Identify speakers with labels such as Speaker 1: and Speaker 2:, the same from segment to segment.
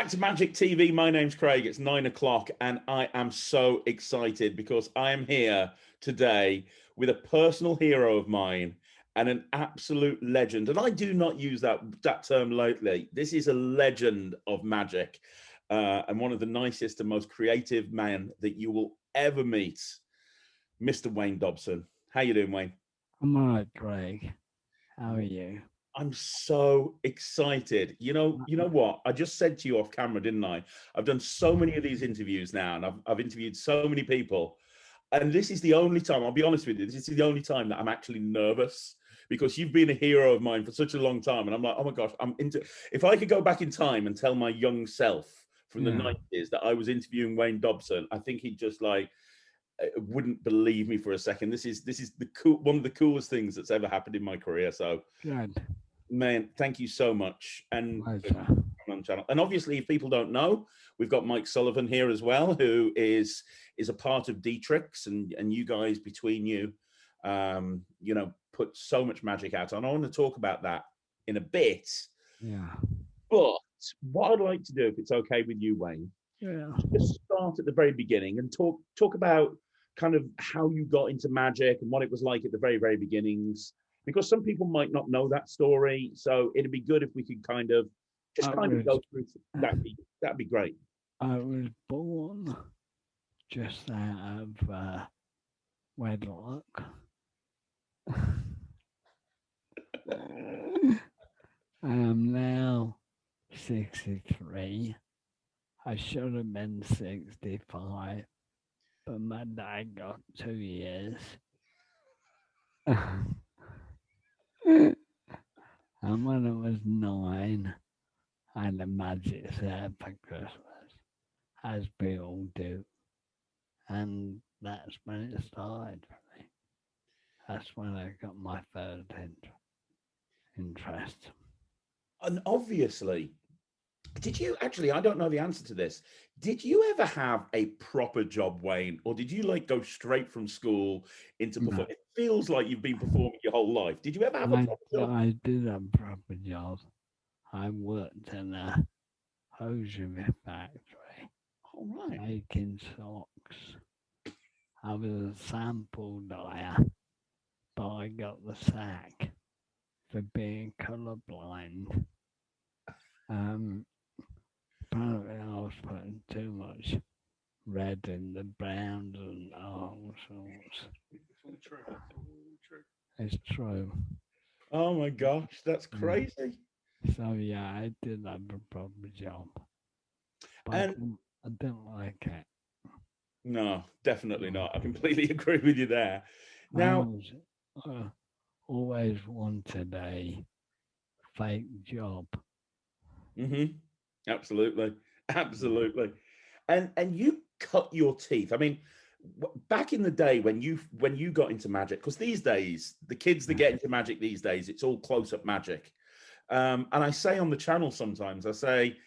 Speaker 1: back to Magic TV. My name's Craig. It's 9 o'clock, and I am so excited because I am here today with a personal hero of mine and an absolute legend. And I do not use that term lightly. This is a legend of Magic, and one of the nicest and most creative men that you will ever meet, Mr. Wayne Dobson. How you doing, Wayne?
Speaker 2: I'm all right, Craig. How are you?
Speaker 1: I'm so excited. You know what? I just said to you off camera, didn't I? I've done so many of these interviews now, and I've interviewed so many people. And this is the only time, I'll be honest with you, this is the only time that I'm actually nervous because you've been a hero of mine for such a long time. And I'm like, oh my gosh, if I could go back in time and tell my young self from the 90s that I was interviewing Wayne Dobson, I think he'd just like, wouldn't believe me for a second. This is one of the coolest things that's ever happened in my career. So
Speaker 2: good,
Speaker 1: man, thank you so much. And
Speaker 2: pleasure.
Speaker 1: on channel. And obviously, if people don't know, we've got Mike Sullivan here as well, who is a part of DTrips, and you guys between you, put so much magic out. And I want to talk about that in a bit.
Speaker 2: Yeah.
Speaker 1: But what I'd like to do, if it's okay with you, Wayne, just start at the very beginning and talk about kind of how you got into magic and what it was like at the very, very beginnings, because some people might not know that story. So it'd be good if we could kind of go through. That'd be great.
Speaker 2: I was born just out of wedlock. I am now 63. I should have been 65, but my dad got 2 years. And when I was 9, I had a magic set for Christmas, as we all do. And that's when it started for me. That's when I got my first interest.
Speaker 1: And obviously, did you actually? I don't know the answer to this. Did you ever have a proper job, Wayne, or did you like go straight from school into performing?
Speaker 2: No.
Speaker 1: It feels like you've been performing your whole life. Did you ever have a proper job?
Speaker 2: I did a proper job. I worked in a hosiery factory
Speaker 1: All right.
Speaker 2: making socks. I was a sample dyer, but I got the sack for being colourblind. Apparently I was putting too much red in the browns and all sorts. It's true.
Speaker 1: Oh my gosh, that's crazy.
Speaker 2: So yeah, I did have a proper job, but
Speaker 1: And
Speaker 2: I didn't like it.
Speaker 1: no, definitely not. I completely agree with you there.
Speaker 2: I
Speaker 1: Now,
Speaker 2: was always wanted a fake job.
Speaker 1: absolutely, absolutely. And you cut your teeth. I mean, back in the day when you got into magic, because these days the kids that get into magic these days, it's all close up magic. And I say on the channel sometimes, I say,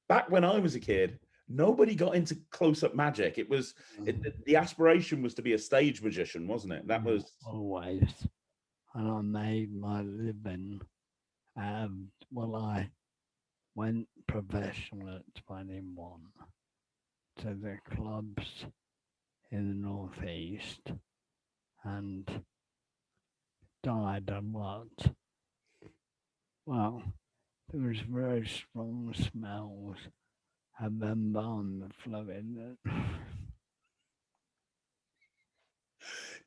Speaker 1: back when I was a kid, nobody got into close up magic. The aspiration was to be a stage magician, wasn't it? That was
Speaker 2: always, and I made my living. Well, I went professional at 21 to the clubs in the northeast and died a lot. Well, there was very strong smells of embalmed fluid.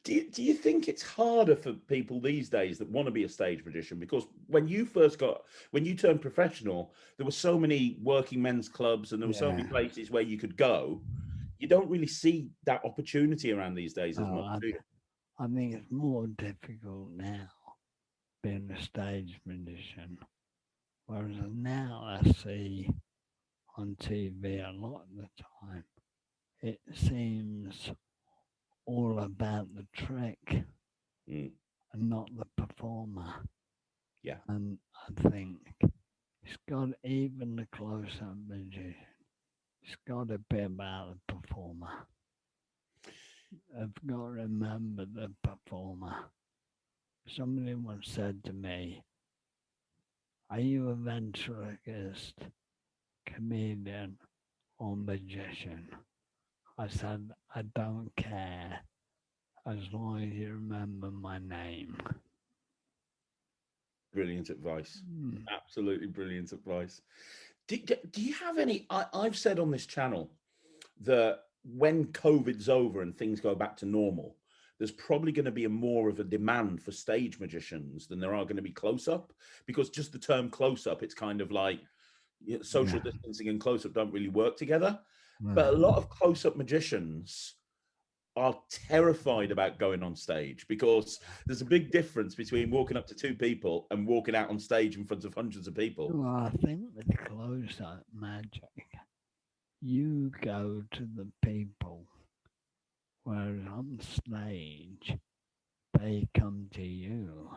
Speaker 1: Do you think it's harder for people these days that want to be a stage magician? Because when you turned professional, there were so many working men's clubs and there were so many places where you could go. You don't really see that opportunity around these days as much, do you?
Speaker 2: I think it's more difficult now being a stage magician. Whereas now I see on TV a lot of the time, it seems all about the trick and not the performer.
Speaker 1: Yeah.
Speaker 2: And I think it's got, even the close-up magician, it's got to be about the performer. I've got to remember the performer. Somebody once said to me, "Are you a ventriloquist comedian or magician. I said, I don't care as long as you remember my name.
Speaker 1: Brilliant advice. Absolutely brilliant advice. Do you have any? I've said on this channel that when COVID's over and things go back to normal, there's probably going to be more of a demand for stage magicians than there are going to be close up, because just the term close up, it's kind of like social distancing and close up don't really work together. But a lot of close up magicians are terrified about going on stage, because there's a big difference between walking up to two people and walking out on stage in front of hundreds of people.
Speaker 2: Well, I think with close-up magic, you go to the people, whereas on stage, they come to you.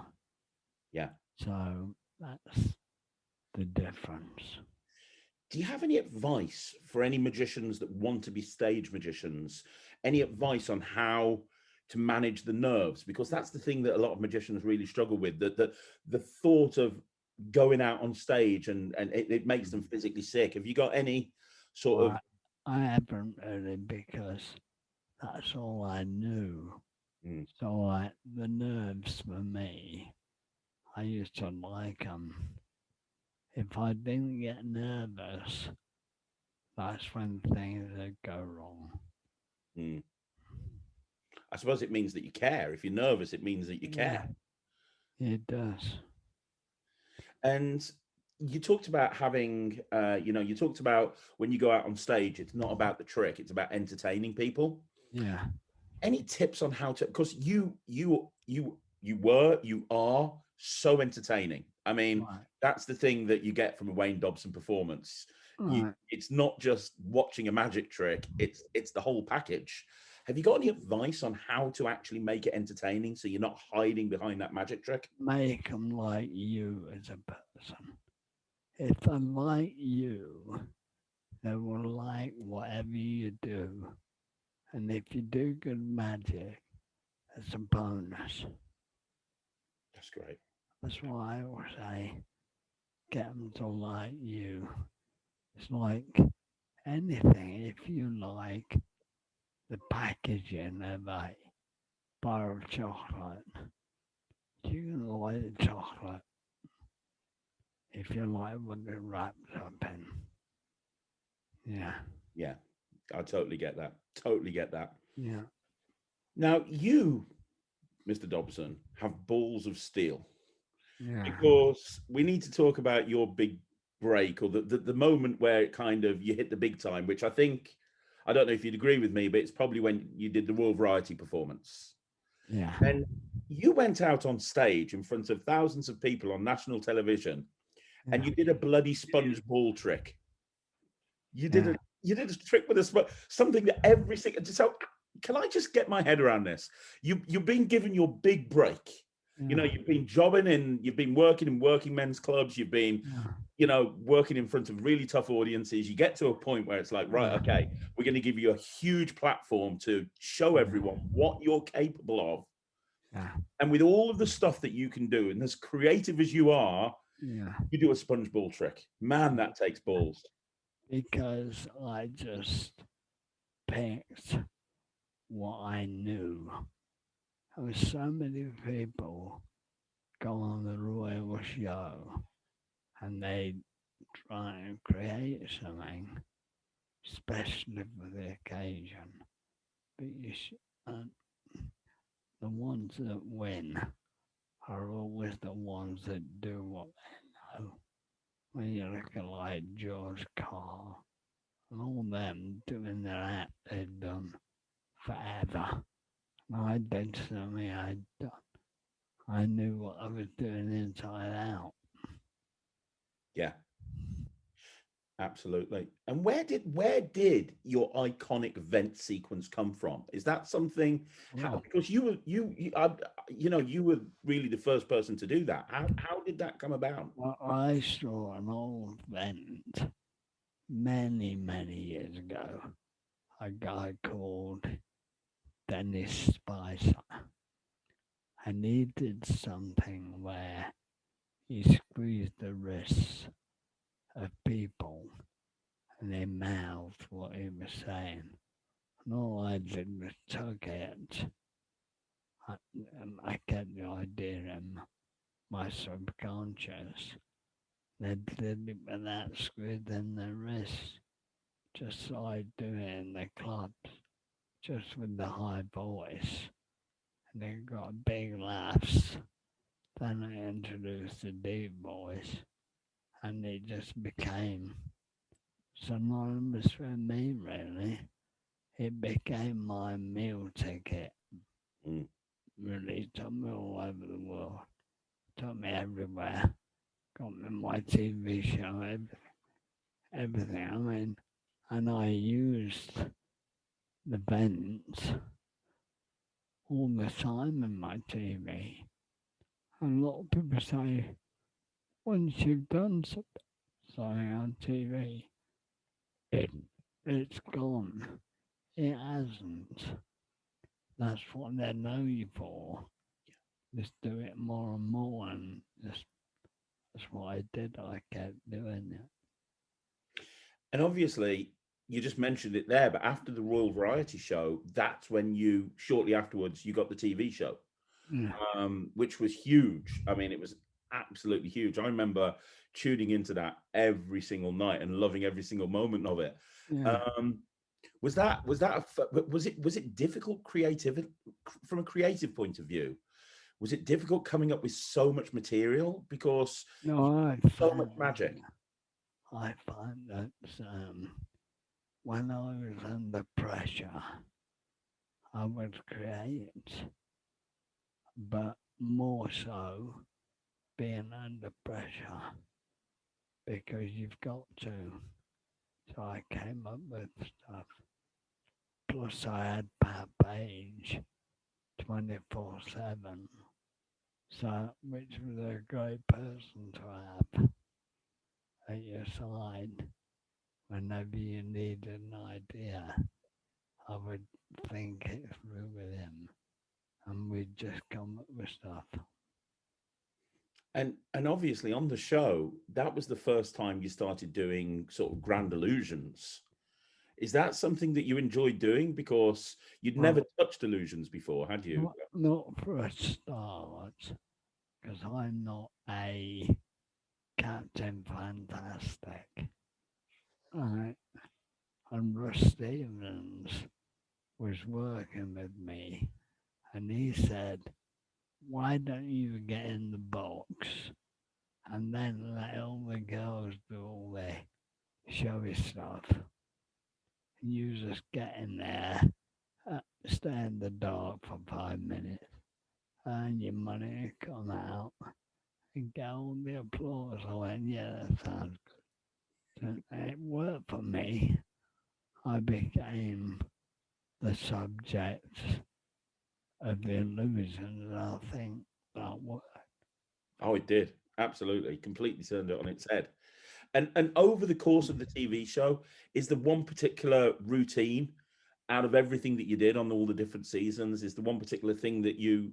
Speaker 1: Yeah.
Speaker 2: So that's the difference.
Speaker 1: Do you have any advice for any magicians that want to be stage magicians? Any advice on how to manage the nerves? Because that's the thing that a lot of magicians really struggle with, that the thought of going out on stage and it makes them physically sick. Have you got any sort of...
Speaker 2: I haven't really, because that's all I knew. So the nerves for me, I used to like them. If I didn't get nervous, that's when things would go wrong.
Speaker 1: I suppose it means that you care. If you're nervous, it means that you care.
Speaker 2: It does.
Speaker 1: And you talked about having, you talked about when you go out on stage, it's not about the trick, it's about entertaining people.
Speaker 2: Yeah.
Speaker 1: Any tips on how to, because you are so entertaining. I mean, that's the thing that you get from a Wayne Dobson performance. It's not just watching a magic trick, it's the whole package. Have you got any advice on how to actually make it entertaining so you're not hiding behind that magic trick?
Speaker 2: Make them like you as a person. If they like you, they will like whatever you do. And if you do good magic, it's a bonus.
Speaker 1: That's great.
Speaker 2: That's why I always say, get them to like you. It's like anything. If you like the packaging of a bar of chocolate, you can like the chocolate if you like what it wraps up in.
Speaker 1: Yeah, I totally get that. Totally get that.
Speaker 2: Yeah.
Speaker 1: Now, you, Mr. Dobson, have balls of steel.
Speaker 2: Yeah.
Speaker 1: Because we need to talk about your big break, or the moment where it kind of you hit the big time, which I think, I don't know if you'd agree with me, but it's probably when you did the Royal Variety performance.
Speaker 2: Yeah.
Speaker 1: And you went out on stage in front of thousands of people on national television, and you did a bloody sponge ball trick. You did a trick with a sponge, something that every single... So can I just get my head around this? You've been given your big break. You know, you've been jobbing and you've been working in working men's clubs. You've been, working in front of really tough audiences. You get to a point where it's like, right, okay, we're going to give you a huge platform to show everyone what you're capable of. And with all of the stuff that you can do, and as creative as you are, you do a sponge ball trick. Man, that takes balls.
Speaker 2: Because I just picked what I knew. There were so many people go on the Royal Show and they try and create something especially for the occasion. But the ones that win are always the ones that do what they know. When you look at like George Carr and all them doing their act they've done forever. And I did something I'd done. I knew what I was doing inside out.
Speaker 1: Yeah. Absolutely. And where did your iconic vent sequence come from? Is that something? Because you were really the first person to do that. How did that come about?
Speaker 2: Well, I saw an old vent many years ago. A guy called Dennis Spicer, and he did something where he squeezed the wrists of people and he mouthed what he was saying. And all I did was took it. I kept the idea in my subconscious. They did it without squeezing their wrists, just like I do it in the clubs, just with the high voice. And they got big laughs. Then I introduced the deep voice, and it just became synonymous with me, really. It became my meal ticket.
Speaker 1: Mm.
Speaker 2: Really took me all over the world, took me everywhere, got me my TV show, everything. I mean, and I used the vents all the time in my TV. And a lot of people say, once you've done something on TV, it's gone. It hasn't. That's what they know you for. Just do it more and more, and that's what I did. I kept doing it.
Speaker 1: And obviously, you just mentioned it there, but after the Royal Variety Show, that's when you, shortly afterwards, you got the TV show,
Speaker 2: Yeah.
Speaker 1: which was huge. I mean, it was absolutely huge. I remember tuning into that every single night and loving every single moment of it.
Speaker 2: Yeah.
Speaker 1: Was it difficult from a creative point of view? Was it difficult coming up with so much material because
Speaker 2: No,
Speaker 1: so much magic?
Speaker 2: I find that when I was under pressure, I would create, but more so being under pressure because you've got to. So I came up with stuff. Plus, I had Pat Page 24/7, so which was a great person to have at your side whenever you needed an idea. I would think it through with him, and we'd just come up with stuff.
Speaker 1: And obviously on the show, that was the first time you started doing sort of grand illusions. Is that something that you enjoyed doing? Because you'd never
Speaker 2: Well,
Speaker 1: touched illusions before, had you?
Speaker 2: not for a start, because I'm not a Captain Fantastic. Right? And Russ Stevens was working with me, and he said, "Why don't you get in the box and then let all the girls do all the showy stuff? You just get in there, stay in the dark for 5 minutes, earn your money, come out, and get all the applause." I went, "Yeah, that sounds good." And it worked for me. I became the subject of the illusion, and I think that worked.
Speaker 1: Oh, it did. Absolutely. Completely turned it on its head. And over the course of the TV show, is there one particular routine out of everything that you did on all the different seasons? Is there one particular thing that you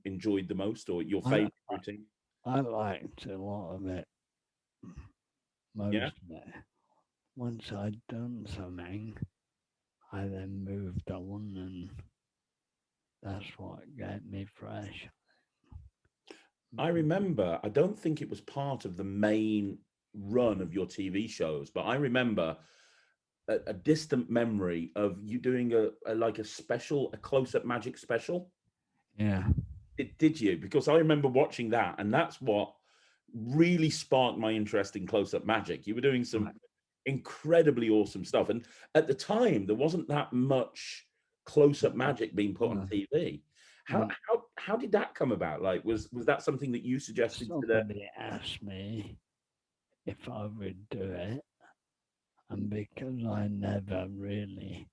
Speaker 1: enjoyed the most, or your
Speaker 2: I,
Speaker 1: favorite routine?
Speaker 2: I liked a lot of it,
Speaker 1: Yeah.
Speaker 2: most of it. Once I'd done something, I then moved on, and that's what got me fresh.
Speaker 1: I remember, I don't think it was part of the main run of your TV shows, but I remember a distant memory of you doing a close-up magic special.
Speaker 2: Yeah.
Speaker 1: Did you? Because I remember watching that, and that's what really sparked my interest in close-up magic. You were doing some
Speaker 2: Right.
Speaker 1: incredibly awesome stuff, and at the time there wasn't that much close-up magic being put on
Speaker 2: No,
Speaker 1: TV. How
Speaker 2: no.
Speaker 1: how did that come about? Like, was that something that you suggested to the?
Speaker 2: Somebody asked me if I would do it, and because I never really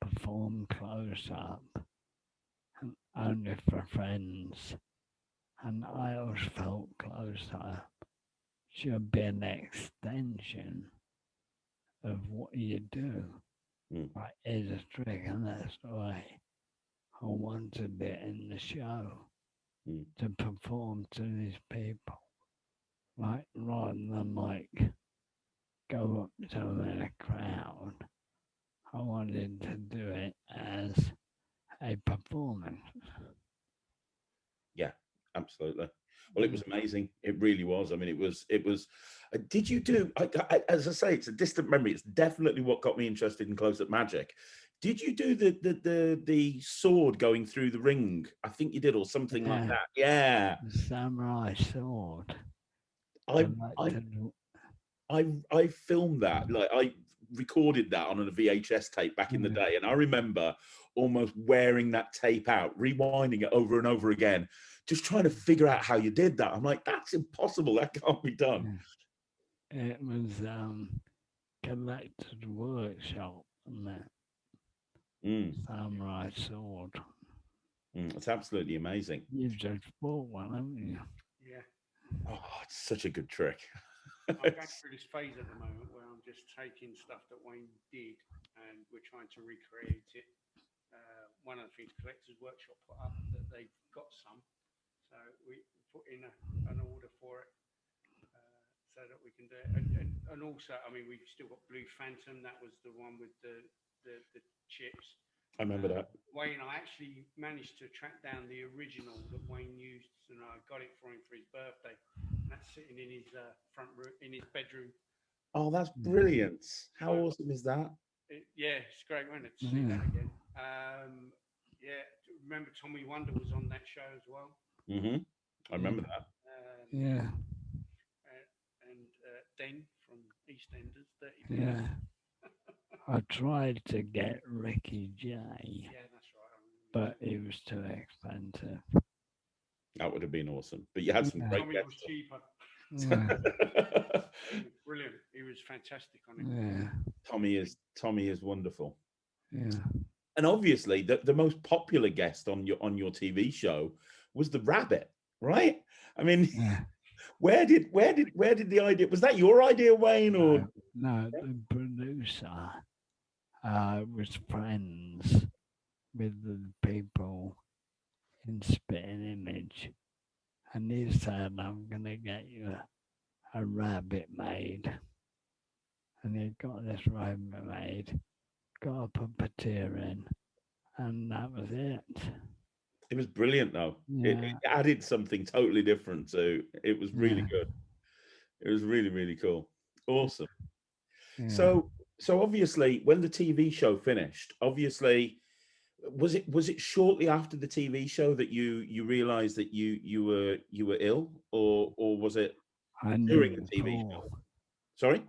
Speaker 2: performed close up, only for friends, and I always felt close up should be an extension of what you do.
Speaker 1: Hmm,
Speaker 2: Right, is a trick, and that's the way I wanted it in the show
Speaker 1: hmm.
Speaker 2: to perform to these people, right? Rather than like go up to a crowd. I wanted to do it as a performance.
Speaker 1: Yeah, absolutely. Well, it was amazing. It really was. I mean, it was. Did you do? As I say, it's a distant memory. It's definitely what got me interested in close-up magic. Did you do the sword going through the ring? I think you did, or something like
Speaker 2: Yeah,
Speaker 1: that. Yeah,
Speaker 2: the samurai sword. I
Speaker 1: I
Speaker 2: like
Speaker 1: I
Speaker 2: to do.
Speaker 1: I filmed that. Like I recorded that on a VHS tape back in the
Speaker 2: Yeah,
Speaker 1: day, and I remember almost wearing that tape out, rewinding it over and over again, just trying to figure out how you did that. I'm like, that's impossible. That can't be done.
Speaker 2: yeah. It was collector's workshop and that
Speaker 1: Mm,
Speaker 2: samurai sword.
Speaker 1: it's absolutely amazing.
Speaker 2: You've just bought one, haven't you?
Speaker 3: Yeah.
Speaker 1: Oh, it's such a good trick.
Speaker 3: I'm going through this phase at the moment where I'm just taking stuff that Wayne did and we're trying to recreate it. One of the things Collectors Workshop put up that they've got some, so we put in an order for it so that we can do it. And also, I mean, we've still got Blue Phantom. That was the one with the chips.
Speaker 1: I remember that.
Speaker 3: Wayne, I actually managed to track down the original that Wayne used, and I got it for him for his birthday. And that's sitting in his front room, in his bedroom.
Speaker 1: Oh, that's brilliant. How awesome is that?
Speaker 3: Yeah, it's great, wasn't it, to see that again. Yeah, remember Tommy Wonder was on that show as well.
Speaker 1: I remember that.
Speaker 2: Yeah,
Speaker 3: And Den from EastEnders, 30
Speaker 2: yeah. I tried to get Ricky J,
Speaker 3: Yeah, that's right.
Speaker 2: but it was too expensive.
Speaker 1: That would have been awesome. But you had some great
Speaker 3: Tommy was
Speaker 1: guests.
Speaker 3: cheaper.
Speaker 2: Yeah,
Speaker 3: He was brilliant. He was fantastic on it.
Speaker 2: yeah,
Speaker 1: Tommy is wonderful.
Speaker 2: yeah.
Speaker 1: And obviously the most popular guest on your TV show was the rabbit, right? I mean,
Speaker 2: Yeah.
Speaker 1: where did the idea, was that your idea, Wayne, or
Speaker 2: No, the producer was friends with the people in Spitting Image, and he said, "I'm gonna get you a rabbit made," and he got this rabbit made, got a puppeteer in, and that was it.
Speaker 1: it was brilliant though. It
Speaker 2: Yeah,
Speaker 1: added something totally different, so it was really
Speaker 2: yeah,
Speaker 1: good. It was really, really cool. Awesome.
Speaker 2: yeah.
Speaker 1: So obviously when the TV show finished, obviously was it shortly after the TV show that you realized that you were ill, or was it
Speaker 2: I
Speaker 1: during
Speaker 2: knew
Speaker 1: the TV
Speaker 2: before.
Speaker 1: show? Sorry?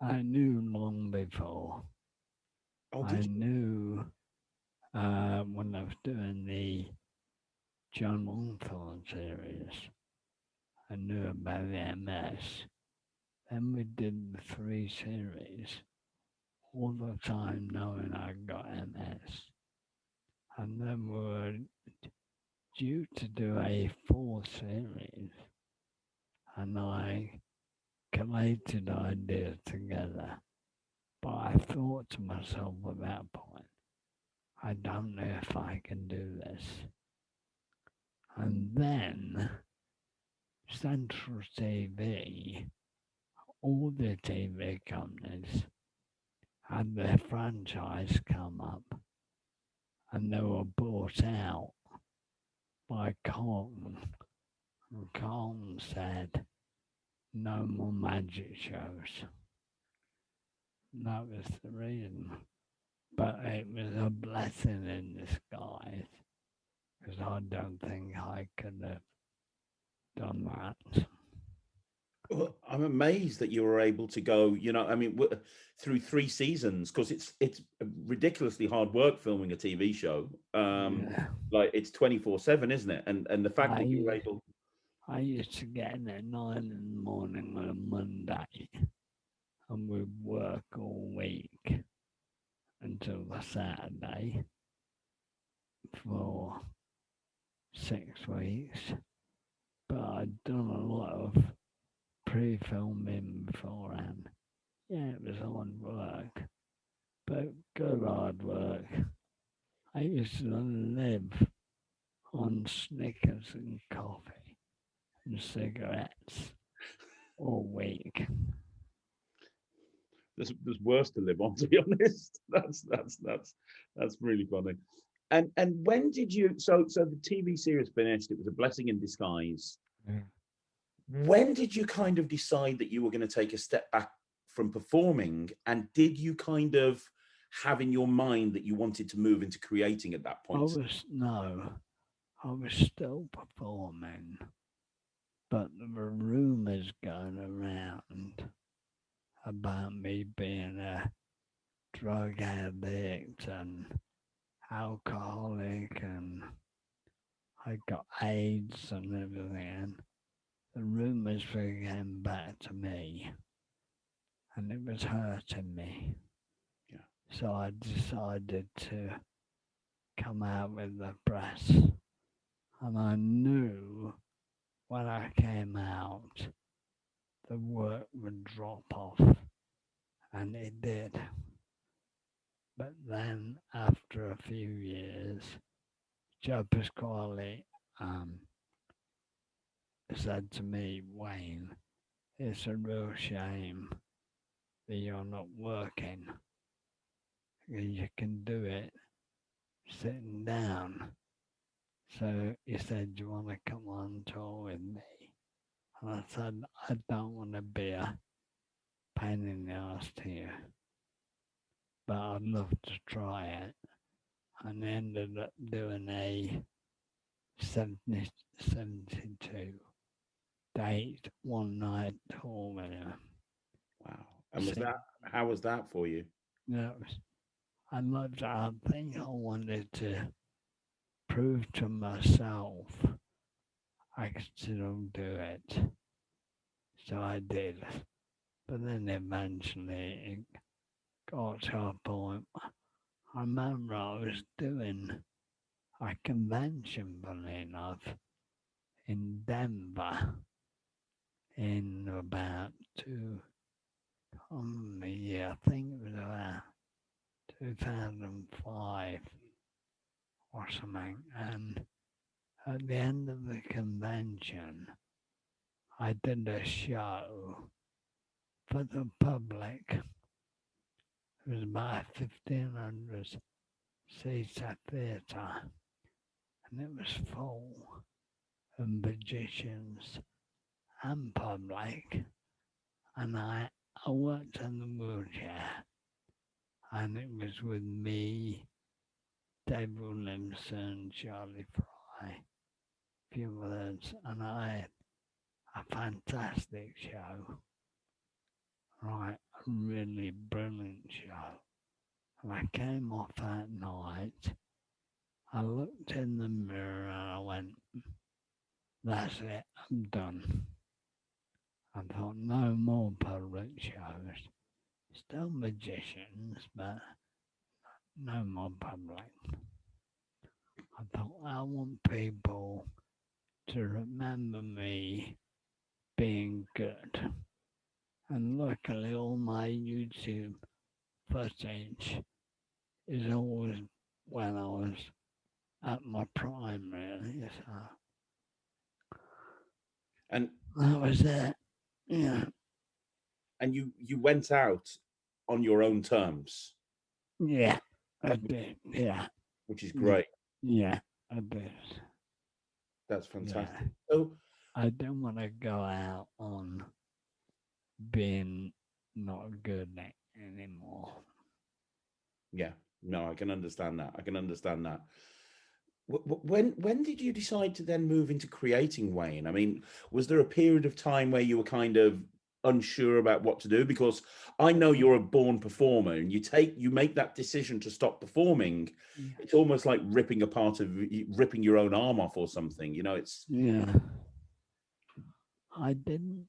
Speaker 2: I knew long before.
Speaker 1: Oh,
Speaker 2: I
Speaker 1: did you?
Speaker 2: knew when I was doing the John Longthorne series. I knew about the MS. Then we did the 3 series, all the time knowing I got MS. And then we were due to do a 4th series, and I collated ideas together. But I thought to myself at that point, I don't know if I can do this. And then Central TV, all the TV companies had their franchise come up, and they were bought out by Colton. And Colton said, no more magic shows. That was the reason. But it was a blessing in disguise, because I don't think I could have done that.
Speaker 1: Well, I'm amazed that you were able to go, I mean, through 3 seasons, because it's ridiculously hard work filming a TV show.
Speaker 2: Yeah.
Speaker 1: Like it's 24/7, isn't it? And the fact that you were able.
Speaker 2: I used to get in at 9 in the morning on a Monday, and we'd work all week until the Saturday for 6 weeks. But I'd done a lot of pre-filming beforehand. Yeah, it was hard work, but good hard work. I used to live on Snickers and coffee and cigarettes all week.
Speaker 1: there's worse to live on, to be honest. That's really funny. And when did you? So the TV series finished. It was a blessing in disguise.
Speaker 2: Yeah.
Speaker 1: When did you kind of decide that you were going to take a step back from performing? And did you kind of have in your mind that you wanted to move into creating at that point?
Speaker 2: I was still performing, but there were rumors going around about me being a drug addict and alcoholic, and I got AIDS and everything. And the rumors were getting back to me, and it was hurting me.
Speaker 1: Yeah.
Speaker 2: So I decided to come out with the press, and I knew when I came out, the work would drop off, and it did. But then, after a few years, Joe Pasquale said to me, Wayne, it's a real shame that you're not working. You can do it sitting down. So he said, do you want to come on tour with me? And I said, I don't want to be a pain in the ass to you, but I'd love to try it. And I ended up doing a 72 date, one night tour with him.
Speaker 1: Wow. And how was that for you?
Speaker 2: Yeah, I loved it. I think I wanted to prove to myself I could still do it. So I did. But then eventually it got to a point. I remember I was doing a convention, funny enough, in Denver in about I think it was about 2005 or something. And at the end of the convention, I did a show for the public. It was about 1,500 seats at theatre, and it was full of magicians and public. And I worked in the wheelchair, and it was with me, Dai Vernon, Charlie Fry, a few others, and I had a fantastic show. Right, a really brilliant show. And I came off that night, I looked in the mirror and I went, that's it, I'm done. I thought, no more public shows. Still magicians, but no more public. I thought, I want people to remember me being good. And luckily, all my YouTube footage is always when I was at my prime, really. So
Speaker 1: And
Speaker 2: that was it. Yeah.
Speaker 1: and you went out on your own terms.
Speaker 2: Yeah, I did. Yeah.
Speaker 1: Which is great.
Speaker 2: Yeah, I did.
Speaker 1: That's fantastic.
Speaker 2: Yeah.
Speaker 1: So
Speaker 2: I don't want to go out on being not good anymore.
Speaker 1: yeah, no, I can understand that. When did you decide to then move into creating Wayne? I mean, was there a period of time where you were kind of unsure about what to do? Because I know you're a born performer, and you make that decision to stop performing.
Speaker 2: Yeah.
Speaker 1: It's almost like ripping your own arm off or something. You know, it's
Speaker 2: I didn't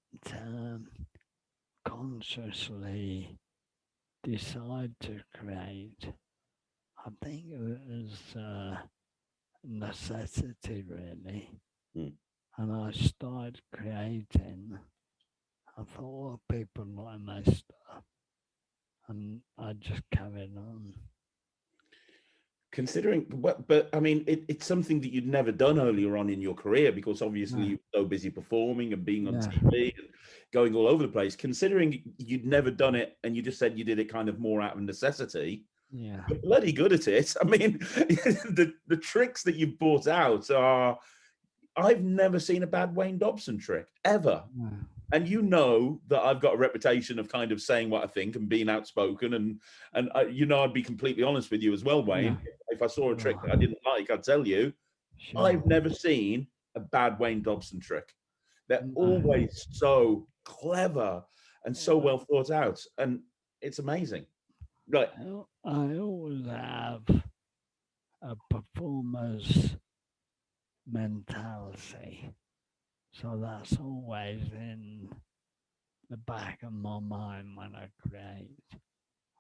Speaker 2: consciously decide to create. I think it was necessity, really. And I started creating. I thought, well, people like my stuff, and I just carried on.
Speaker 1: Considering, but I mean, it's something that you'd never done earlier on in your career, because obviously
Speaker 2: No.
Speaker 1: you're so busy performing and being on
Speaker 2: Yeah.
Speaker 1: TV and going all over the place. Considering you'd never done it, and you just said you did it kind of more out of necessity,
Speaker 2: Yeah.
Speaker 1: you're bloody good at it. I mean, the tricks that you've brought out are, I've never seen a bad Wayne Dobson trick ever.
Speaker 2: No.
Speaker 1: And you know that I've got a reputation of kind of saying what I think and being outspoken, and you know, I'd be completely honest with you as well, Wayne.
Speaker 2: Yeah.
Speaker 1: If I saw a trick that I didn't like, I'd tell you.
Speaker 2: Sure.
Speaker 1: I've never seen a bad Wayne Dobson trick. They're
Speaker 2: No.
Speaker 1: always so clever and so well thought out, and it's amazing. Right.
Speaker 2: I always have a performer's mentality. So that's always in the back of my mind when I create.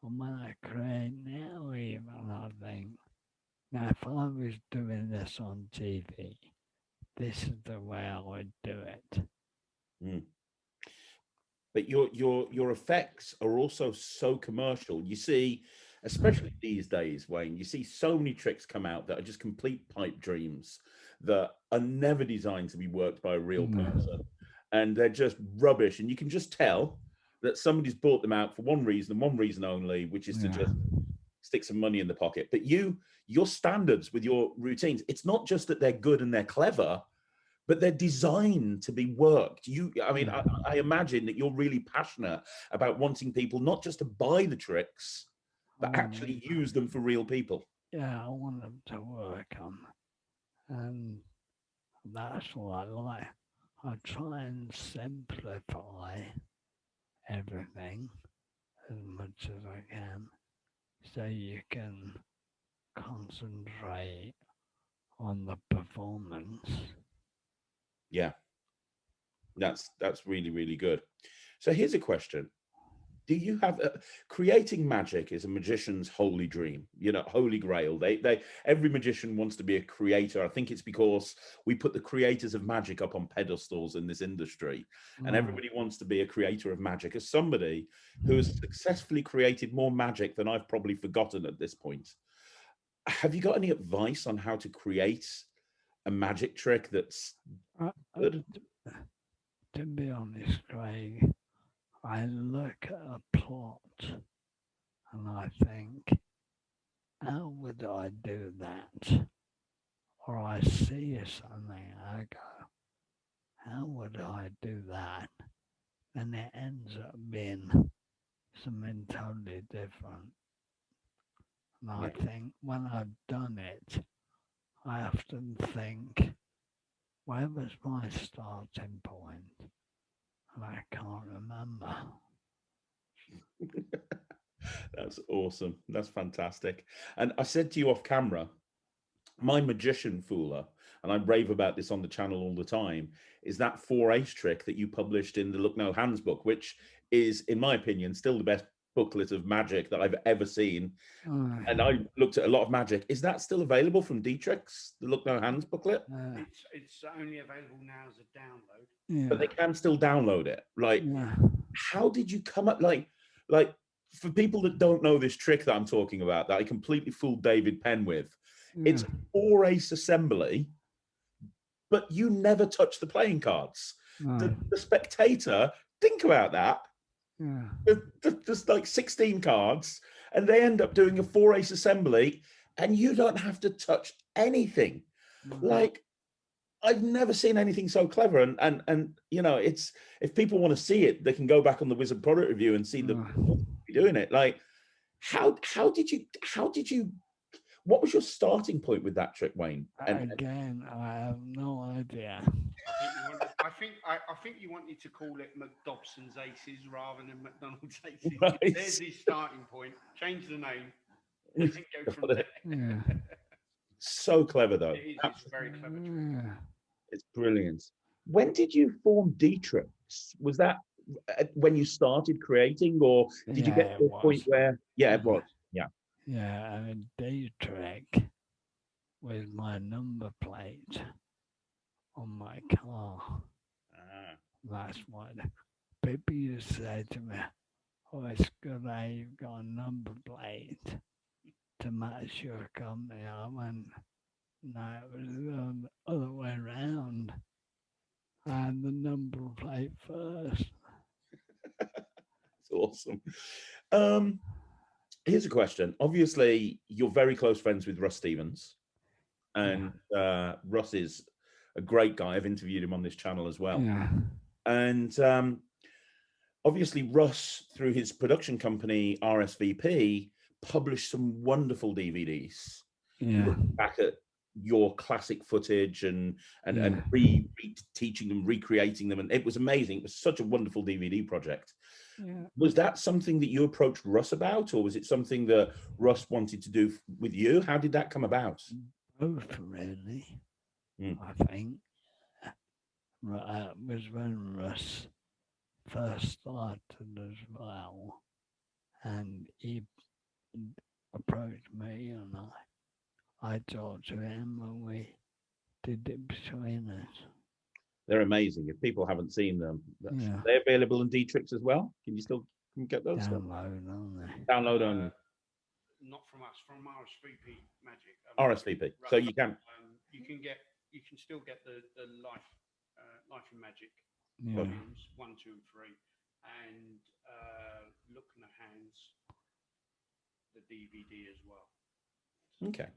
Speaker 2: And when I create now, even I think, now if I was doing this on TV, this is the way I would do it.
Speaker 1: Mm. But your effects are also so commercial. You see, especially these days, Wayne, you see so many tricks come out that are just complete pipe dreams that are never designed to be worked by a real person, and they're just rubbish. And you can just tell that somebody's bought them out for one reason and one reason only, which is to just stick some money in the pocket. But your standards with your routines, it's not just that they're good and they're clever, but they're designed to be worked. I imagine that you're really passionate about wanting people not just to buy the tricks, but actually use them for real people.
Speaker 2: Yeah, I want them to work on. And that's what I like. I try and simplify everything as much as I can, so you can concentrate on the performance.
Speaker 1: Yeah, that's really, really good. So here's a question. Do you have creating magic is a magician's holy dream, holy grail. Every magician wants to be a creator. I think it's because we put the creators of magic up on pedestals in this industry, and everybody wants to be a creator of magic. As somebody who has successfully created more magic than I've probably forgotten at this point, have you got any advice on how to create a magic trick that's good?
Speaker 2: To be honest, Craig, I look at a plot and I think, how would I do that? Or I see something and I go, how would I do that? And it ends up being something totally different. And I think when I've done it, I often think, where was my starting point? And I can't remember.
Speaker 1: That's awesome. That's fantastic. And I said to you off camera, my magician fooler, and I rave about this on the channel all the time, is that 4-ace trick that you published in the Look No Hands book, which is, in my opinion, still the best booklet of magic that I've ever seen. And I looked at a lot of magic. Is that still available from DTrips, the Look No Hands booklet?
Speaker 3: It's only available now as a download.
Speaker 2: Yeah.
Speaker 1: But they can still download it. Like, how did you come up, like for people that don't know this trick that I'm talking about, that I completely fooled David Penn with, it's a 4-ace assembly, but you never touch the playing cards. The spectator, think about that. There's like 16 cards, and they end up doing a 4-ace assembly, and you don't have to touch anything. Like, I've never seen anything so clever. And it's, if people want to see it, they can go back on the Wizard product review and see the doing it. Like, how did you what was your starting point with that trick, Wayne?
Speaker 2: Again, I have no idea.
Speaker 3: I think you wanted to call it McDobson's Aces rather than McDonald's Aces.
Speaker 1: Right.
Speaker 3: There's his starting point. Change the name and go from there.
Speaker 1: So clever, though.
Speaker 3: It's very clever trick.
Speaker 1: It's brilliant. When did you form DTrips? Was that when you started creating, or did you get to a point where? Yeah, it was. Yeah.
Speaker 2: Yeah, I mean, day trick with my number plate on my car. That's what people used to say to me, oh, it's good that you've got a number plate. to match your company. I went, no, it was the other way around. I had the number plate first.
Speaker 1: It's awesome. Here's a question. Obviously, you're very close friends with Russ Stevens, and Russ is a great guy. I've interviewed him on this channel as well.
Speaker 2: Yeah.
Speaker 1: And obviously, Russ, through his production company RSVP, published some wonderful DVDs.
Speaker 2: Yeah.
Speaker 1: Looking back at your classic footage and teaching them, recreating them, and it was amazing. It was such a wonderful DVD project.
Speaker 2: Yeah.
Speaker 1: Was that something that you approached Russ about, or was it something that Russ wanted to do with you? How did that come about?
Speaker 2: Both, really. I think. It was when Russ first started as well, and he approached me, and I talked to him, and we did it between us.
Speaker 1: They're amazing. If people haven't seen them,
Speaker 2: Yeah.
Speaker 1: they're available on DTrips as well. Can you still get those?
Speaker 2: Download only.
Speaker 1: Download only.
Speaker 3: Not from us, from RSVP Magic.
Speaker 1: RSVP. So you can.
Speaker 3: You can still get the Life in Magic
Speaker 2: Yeah.
Speaker 3: volumes 1, 2, and 3, and Look in the Hands, the DVD as well.
Speaker 1: Okay.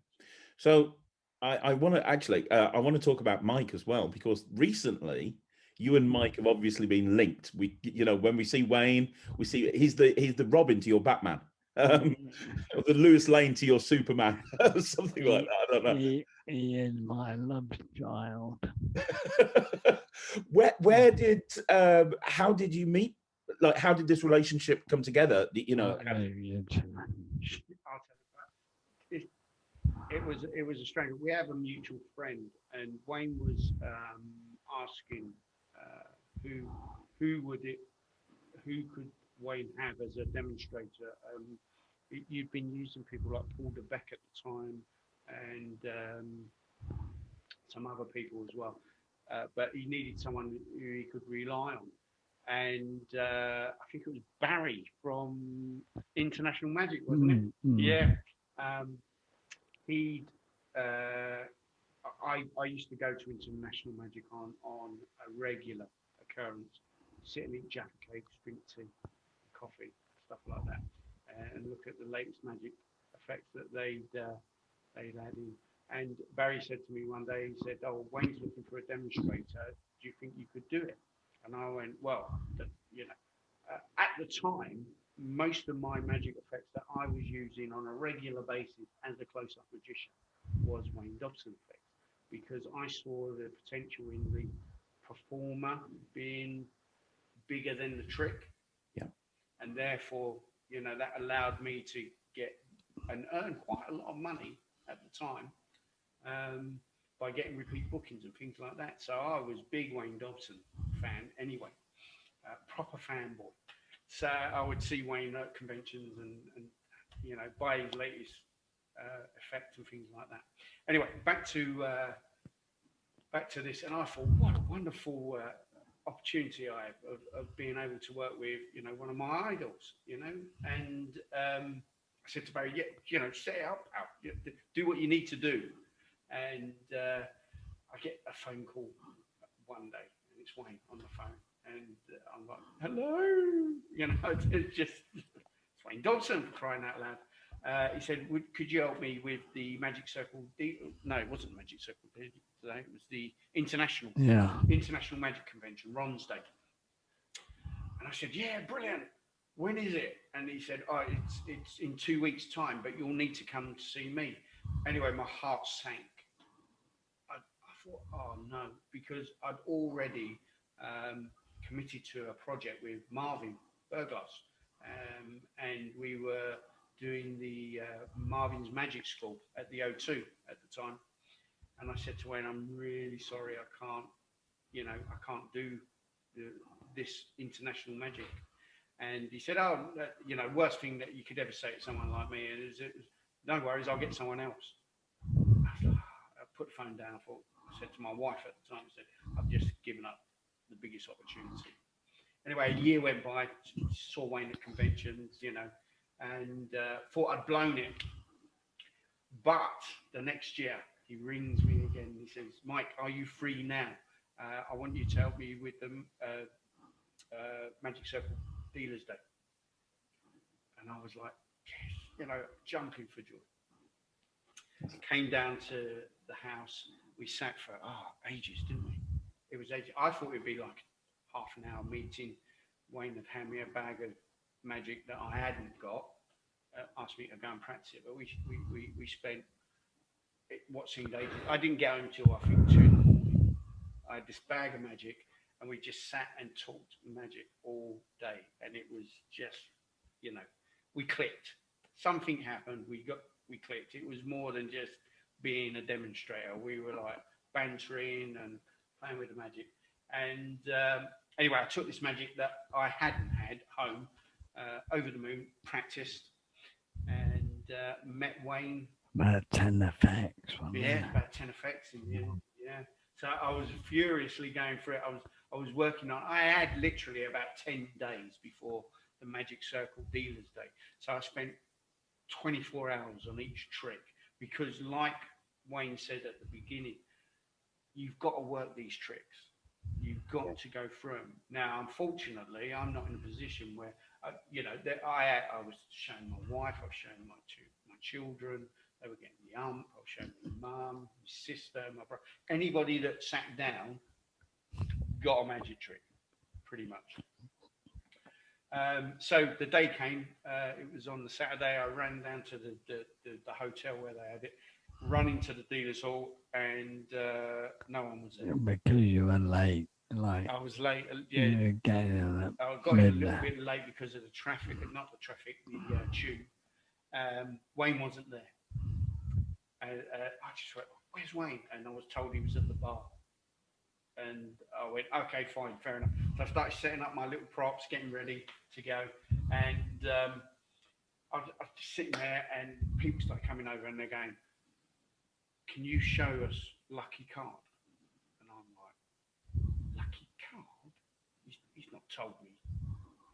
Speaker 1: So I want to actually, I want to talk about Mike as well, because recently you and Mike have obviously been linked. We, when we see Wayne, we see he's the Robin to your Batman, the Lewis Lane to your Superman, something like that. I don't know.
Speaker 2: He is my love child.
Speaker 1: Where did, how did you meet? Like, how did this relationship come together?
Speaker 3: I'll tell you about it. It was a strange. We have a mutual friend, and Wayne was asking who could Wayne have as a demonstrator. You'd been using people like Paul DeBeck at the time, and some other people as well. But he needed someone who he could rely on. And I think it was Barry from International Magic, wasn't it? Yeah. I used to go to International Magic on a regular occurrence, sit and eat Jaffa cakes, drink tea, coffee, stuff like that, and look at the latest magic effects that they'd had in. And Barry said to me one day, he said, "Oh, Wayne's looking for a demonstrator. Do you think you could do it?" And I went, "Well, at the time, most of my magic effects that I was using on a regular basis as a close-up magician was Wayne Dobson effects, because I saw the potential in the performer being bigger than the trick."
Speaker 1: Yeah.
Speaker 3: And therefore, that allowed me to get and earn quite a lot of money at the time by getting repeat bookings and things like that. So I was big Wayne Dobson fan anyway, proper fanboy. So I would see Wayne at conventions and buy his latest effect and things like that. Anyway, back to this, and I thought, what a wonderful opportunity I have of being able to work with one of my idols, and I said to Barry, set it up, do what you need to do. And I get a phone call one day, and it's Wayne on the phone, and I'm like, "Hello," it's Wayne Dobson, crying out loud. He said, "Could you help me with the Magic Circle?" No, it wasn't Magic Circle today. It was the International Magic Convention, Ronsday. And I said, "Yeah, brilliant. When is it?" And he said, "Oh, it's in 2 weeks' time, but you'll need to come to see me." Anyway, my heart sank. I thought, oh no, because I'd already committed to a project with Marvin Burglas, and we were doing the Marvin's Magic School at the O2 at the time. And I said to Wayne, "I'm really sorry, I can't do this international magic." And he said, "Oh, worst thing that you could ever say to someone like me is, no worries, I'll get someone else." I put the phone down. I said to my wife at the time, I said, "I've just given up the biggest opportunity." Anyway, a year went by, saw Wayne at conventions, and thought I'd blown it. But the next year, he rings me again. He says, Mike, are you free now? I want you to help me with the Magic Circle Dealers Day. And I was like, yes, you know, jumping for joy. Came down to the house. We sat for ages, didn't we? It was ages. I thought it'd be like half an hour meeting. Wayne had handed me a bag of magic that I hadn't got. Asked me to go and practice it, but we spent what seemed ages. I didn't get home till I think 2 in the morning. I had this bag of magic, and we just sat and talked magic all day, and it was just, you know, we clicked. Something happened. We clicked. It was more than just being a demonstrator. We were like bantering and playing with the magic. And anyway, I took this magic that I hadn't had home, over the moon, practiced, and met Wayne.
Speaker 2: About 10 effects.
Speaker 3: Yeah, about 10 effects. Yeah. So I was furiously going through it. I was working on. I had literally about 10 days before the Magic Circle Dealers Day. So I spent 24 hours on each trick, because like Wayne said at the beginning, you've got to work these tricks. You've got to go through them. Now, unfortunately, I'm not in a position where, you know, that I was showing my wife, I was showing my children, they were getting the I was showing my mum, my sister, my brother. Anybody that sat down got a magic trick, pretty much. So the day came, it was on the Saturday. I ran down to the hotel where they had it, running to the dealer's hall, and no one was there.
Speaker 2: Because you were late. Like,
Speaker 3: I was late. Yeah,
Speaker 2: you were
Speaker 3: I got in a little bit late because of the traffic, not the traffic, the tube. Wayne wasn't there. I just went, where's Wayne? And I was told he was at the bar. And I went, okay, fine, fair enough. So I started setting up my little props, getting ready to go. And I was just sitting there, and people started coming over, and they're going, can you show us Lucky Card? And I'm like, Lucky Card? He's not told me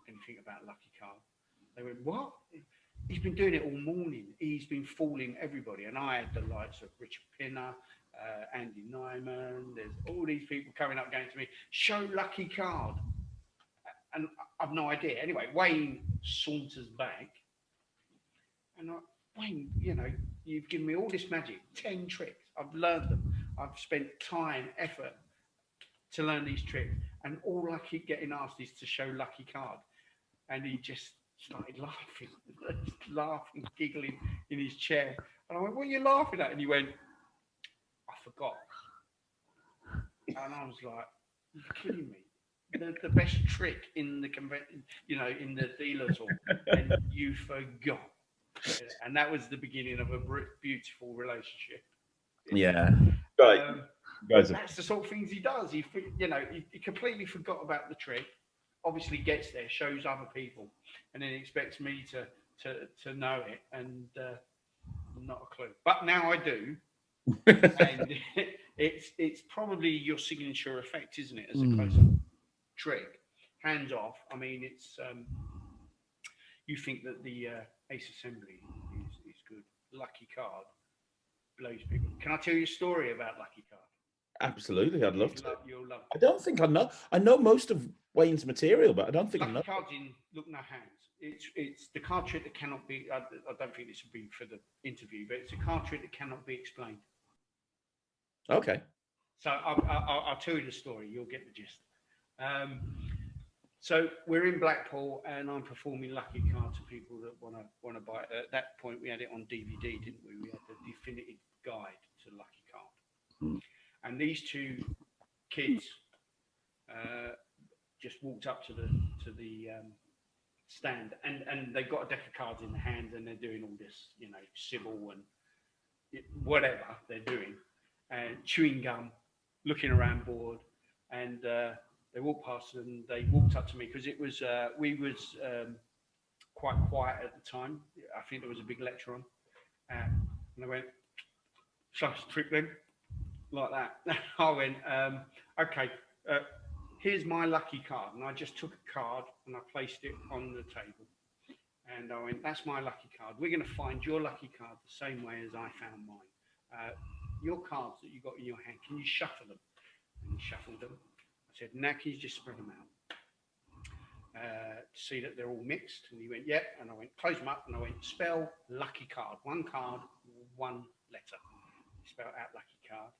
Speaker 3: anything about Lucky Card. They went, what? He's been doing it all morning. He's been fooling everybody. And I had the likes of Richard Pinner, Andy Nyman. There's all these people coming up going to me, show Lucky Card. And I've no idea. Anyway, Wayne saunters back. And Wayne, you know, you've given me all this magic, 10 tricks. I've learned them. I've spent time, effort to learn these tricks. And all I keep getting asked is to show Lucky Card. And he just started laughing, giggling in his chair. And I went, what are you laughing at? And he went, I forgot. And I was like, you're kidding me. The best trick in the convention, you know, in the dealer's hall, and you forgot. And that was the beginning of a beautiful relationship.
Speaker 1: Yeah. Right.
Speaker 3: That's the sort of things he does. He completely forgot about the trick. Obviously gets there, shows other people, and then expects me to know it, and not a clue. But now I do. And it's probably your signature effect, isn't it? As a close-up trick, hands off. I mean, it's you think that the Ace Assembly is good. Lucky Card blows people. Can I tell you a story about Lucky Card?
Speaker 1: Absolutely, I'd love to.
Speaker 3: You'll love
Speaker 1: I don't think I know. I know most of Wayne's material, but I don't think I know.
Speaker 3: Lucky Card's in Look No Hands. It's the card trick that cannot be. I don't think this would be for the interview, but it's a card trick that cannot be explained.
Speaker 1: Okay.
Speaker 3: So I'll tell you the story. You'll get the gist. So we're in Blackpool, and I'm performing Lucky Card to people that want to buy it. At that point, we had it on DVD, didn't we? We had the definitive guide to Lucky Card. And these two kids just walked up to the stand, and they got a deck of cards in their hands, and they're doing all this, you know, Sybil and whatever they're doing, and chewing gum, looking around bored, and they walked past, and they walked up to me because it was we was quite quiet at the time. I think there was a big lecture on, and I went, "Shall I trick them?" Like that. I went, okay, here's my Lucky Card. And I just took a card and I placed it on the table. And I went, that's my lucky card. We're going to find your lucky card the same way as I found mine. Your cards that you got in your hand, can you shuffle them? And he shuffled them. I said, now can you just spread them out? To see that they're all mixed. And he went, yeah. And I went, close them up. And I went, spell lucky card. One card, one letter. He spelled out lucky card.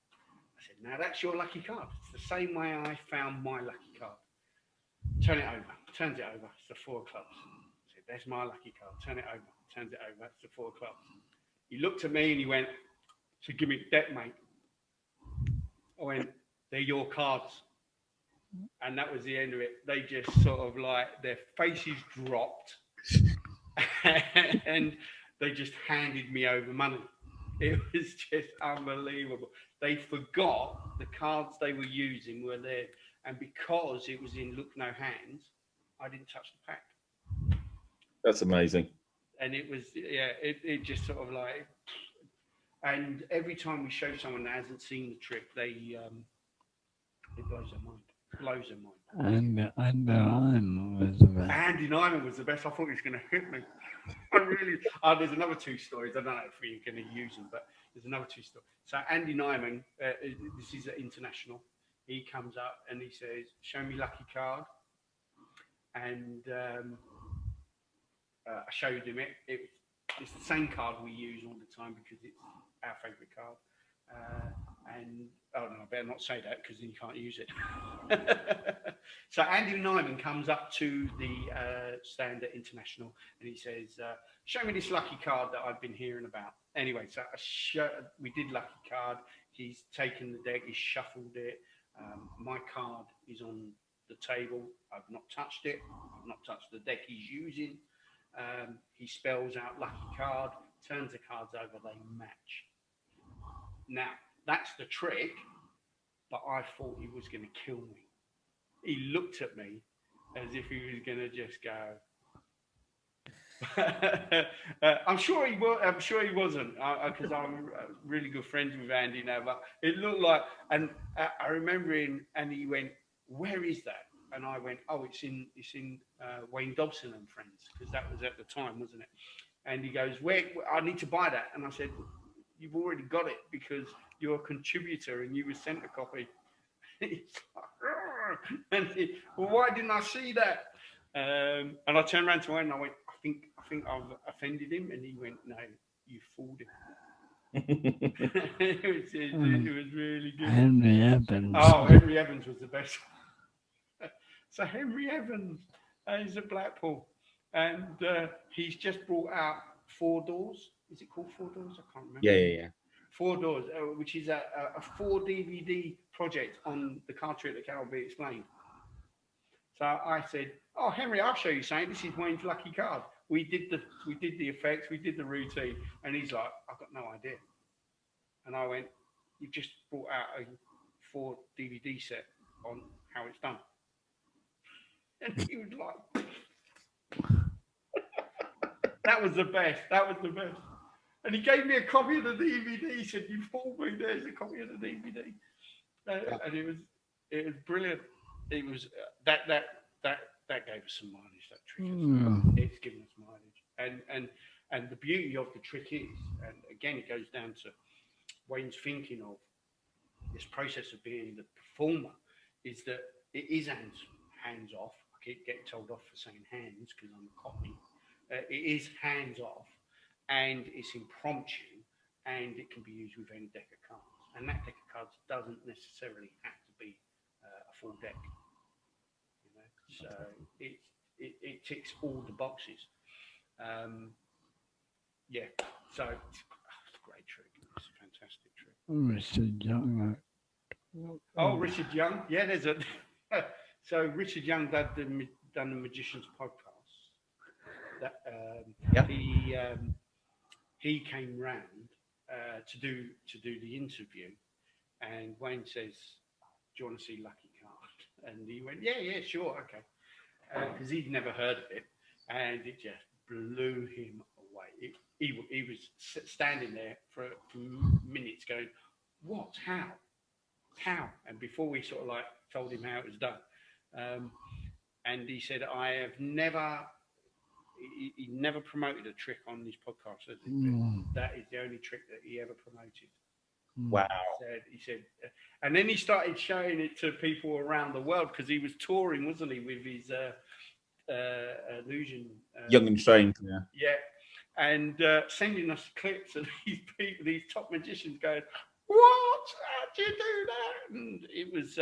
Speaker 3: I said, now that's your lucky card. It's the same way I found my lucky card. Turn it over. Turns it over. It's the 4 of clubs. I said, there's my lucky card. Turn it over. Turns it over. It's the 4 of clubs. He looked at me and he went, so give me the deck, mate. I went, they're your cards. And that was the end of it. They just sort of like, their faces dropped and they just handed me over money. It was just unbelievable. They forgot the cards they were using were there. And because it was in look no hands, I didn't touch the pack.
Speaker 1: That's amazing.
Speaker 3: And it was, yeah, it just sort of like, and every time we show someone that hasn't seen the trick, it blows their mind. Blows their mind.
Speaker 2: And Andy Nyman was the best.
Speaker 3: Andy Nyman was the best. I thought he was going to hit me. There's another 2 stories. I don't know if you're going to use them, but there's another 2 stories. So Andy Nyman, this is at international. He comes up and he says, show me lucky card. And I showed him it. It's the same card we use all the time because it's our favourite card. And oh no, I better not say that because then you can't use it. So Andy Nyman comes up to the stand at international and he says, show me this lucky card that I've been hearing about. Anyway, so we did lucky card. He's taken the deck, he's shuffled it. My card is on the table. I've not touched it. I've not touched the deck he's using. He spells out lucky card, turns the cards over, they match. Now, that's the trick, but I thought he was going to kill me. He looked at me as if he was going to just go. I'm sure he wasn't, because I'm really good friends with Andy now. But it looked like, and I remember him, and he went, "Where is that?" And I went, "Oh, it's in Wayne Dobson and Friends," because that was at the time, wasn't it? And he goes, "Where? I need to buy that." And I said, "You've already got it because you're a contributor and you were sent a copy." He's like, and well, why didn't I see that? And I turned around to Wayne and I went, I think I've offended him. And he went, "No, you fooled him." it was really good.
Speaker 2: Henry Evans.
Speaker 3: Oh, Henry Evans was the best. So Henry Evans is at Blackpool, and he's just brought out 4 Doors. Is it called 4 Doors? I can't remember.
Speaker 1: Yeah.
Speaker 3: 4 Doors, which is a 4 DVD project on the card trick that cannot be explained. So I said, "Oh, Henry, I'll show you something. This is Wayne's lucky card. We did the effects, we did the routine." And he's like, "I've got no idea." And I went, "You've just brought out a 4 DVD set on how it's done." And he was like, "That was the best. That was the best." And he gave me a copy of the DVD. He said, "You fooled me. There's a copy of the DVD." And it was brilliant. It was that gave us some mileage. That trick, it's given us mileage. And the beauty of the trick is, and again, it goes down to Wayne's thinking of this process of being the performer, is that it is hands off. I keep getting told off for saying hands because I'm a Cockney. It is hands off, and it's impromptu, and it can be used with any deck of cards. And that deck of cards doesn't necessarily have to be a full deck. You know? So it ticks all the boxes. Yeah, so it's a great trick. It's a fantastic trick.
Speaker 2: Richard Young.
Speaker 3: Oh, Richard Young. Yeah, there's a. So Richard Young done the Magician's podcast. That he came round to do the interview, and Wayne says, "Do you want to see Lucky Card?" And he went, "Yeah, sure, okay," because he'd never heard of it, and it just blew him away. He was standing there for minutes, going, "What? How?" And before we sort of like told him how it was done, and he said, "I have never he never promoted a trick on this podcast, has he? That is the only trick that he ever promoted.
Speaker 1: Wow.
Speaker 3: He said, and then he started showing it to people around the world because he was touring, wasn't he, with his illusion.
Speaker 1: Young and Strange, yeah.
Speaker 3: Yeah, and sending us clips of these people, these top magicians going, "What? How'd you do that?" And it was,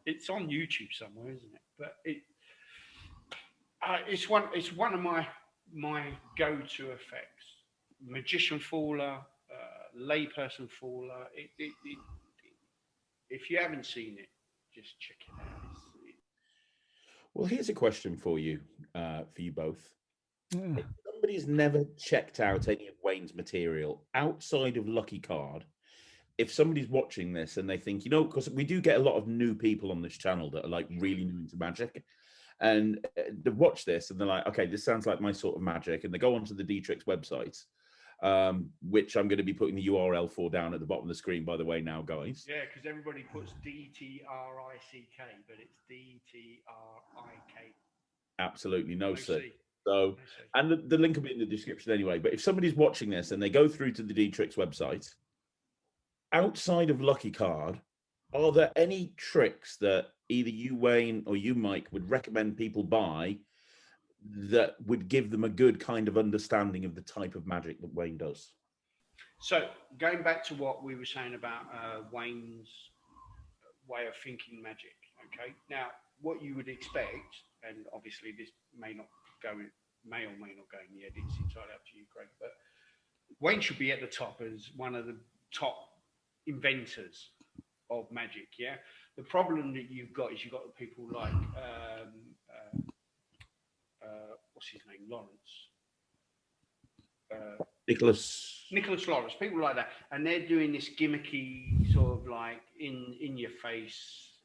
Speaker 3: it's on YouTube somewhere, isn't it? But it's one of my go-to effects. Magician faller, layperson faller. If you haven't seen it, just check it out.
Speaker 1: Well, here's a question for you both. If somebody's never checked out any of Wayne's material outside of Lucky Card, if somebody's watching this and they think, because we do get a lot of new people on this channel that are like really new into magic, and they watch this and they're like, okay, this sounds like my sort of magic, and they go onto the DTrips website, which I'm going to be putting the URL for down at the bottom of the screen, by the way, now, guys.
Speaker 3: Yeah, because everybody puts DTRICK, but it's DTRIK.
Speaker 1: Absolutely, no C. So, and the link will be in the description anyway. But if somebody's watching this and they go through to the DTrips website, outside of Lucky Card, are there any tricks that either you, Wayne, or you, Mike, would recommend people buy that would give them a good kind of understanding of the type of magic that Wayne does?
Speaker 3: So going back to what we were saying about Wayne's way of thinking magic, okay? Now, what you would expect, and obviously this may or may not go in the edit, it's entirely up to you, Greg, but Wayne should be at the top as one of the top inventors of magic, yeah? The problem that you've got is you've got people like, what's his name, Lawrence?
Speaker 1: Nicholas
Speaker 3: Lawrence, people like that, and they're doing this gimmicky sort of like in your face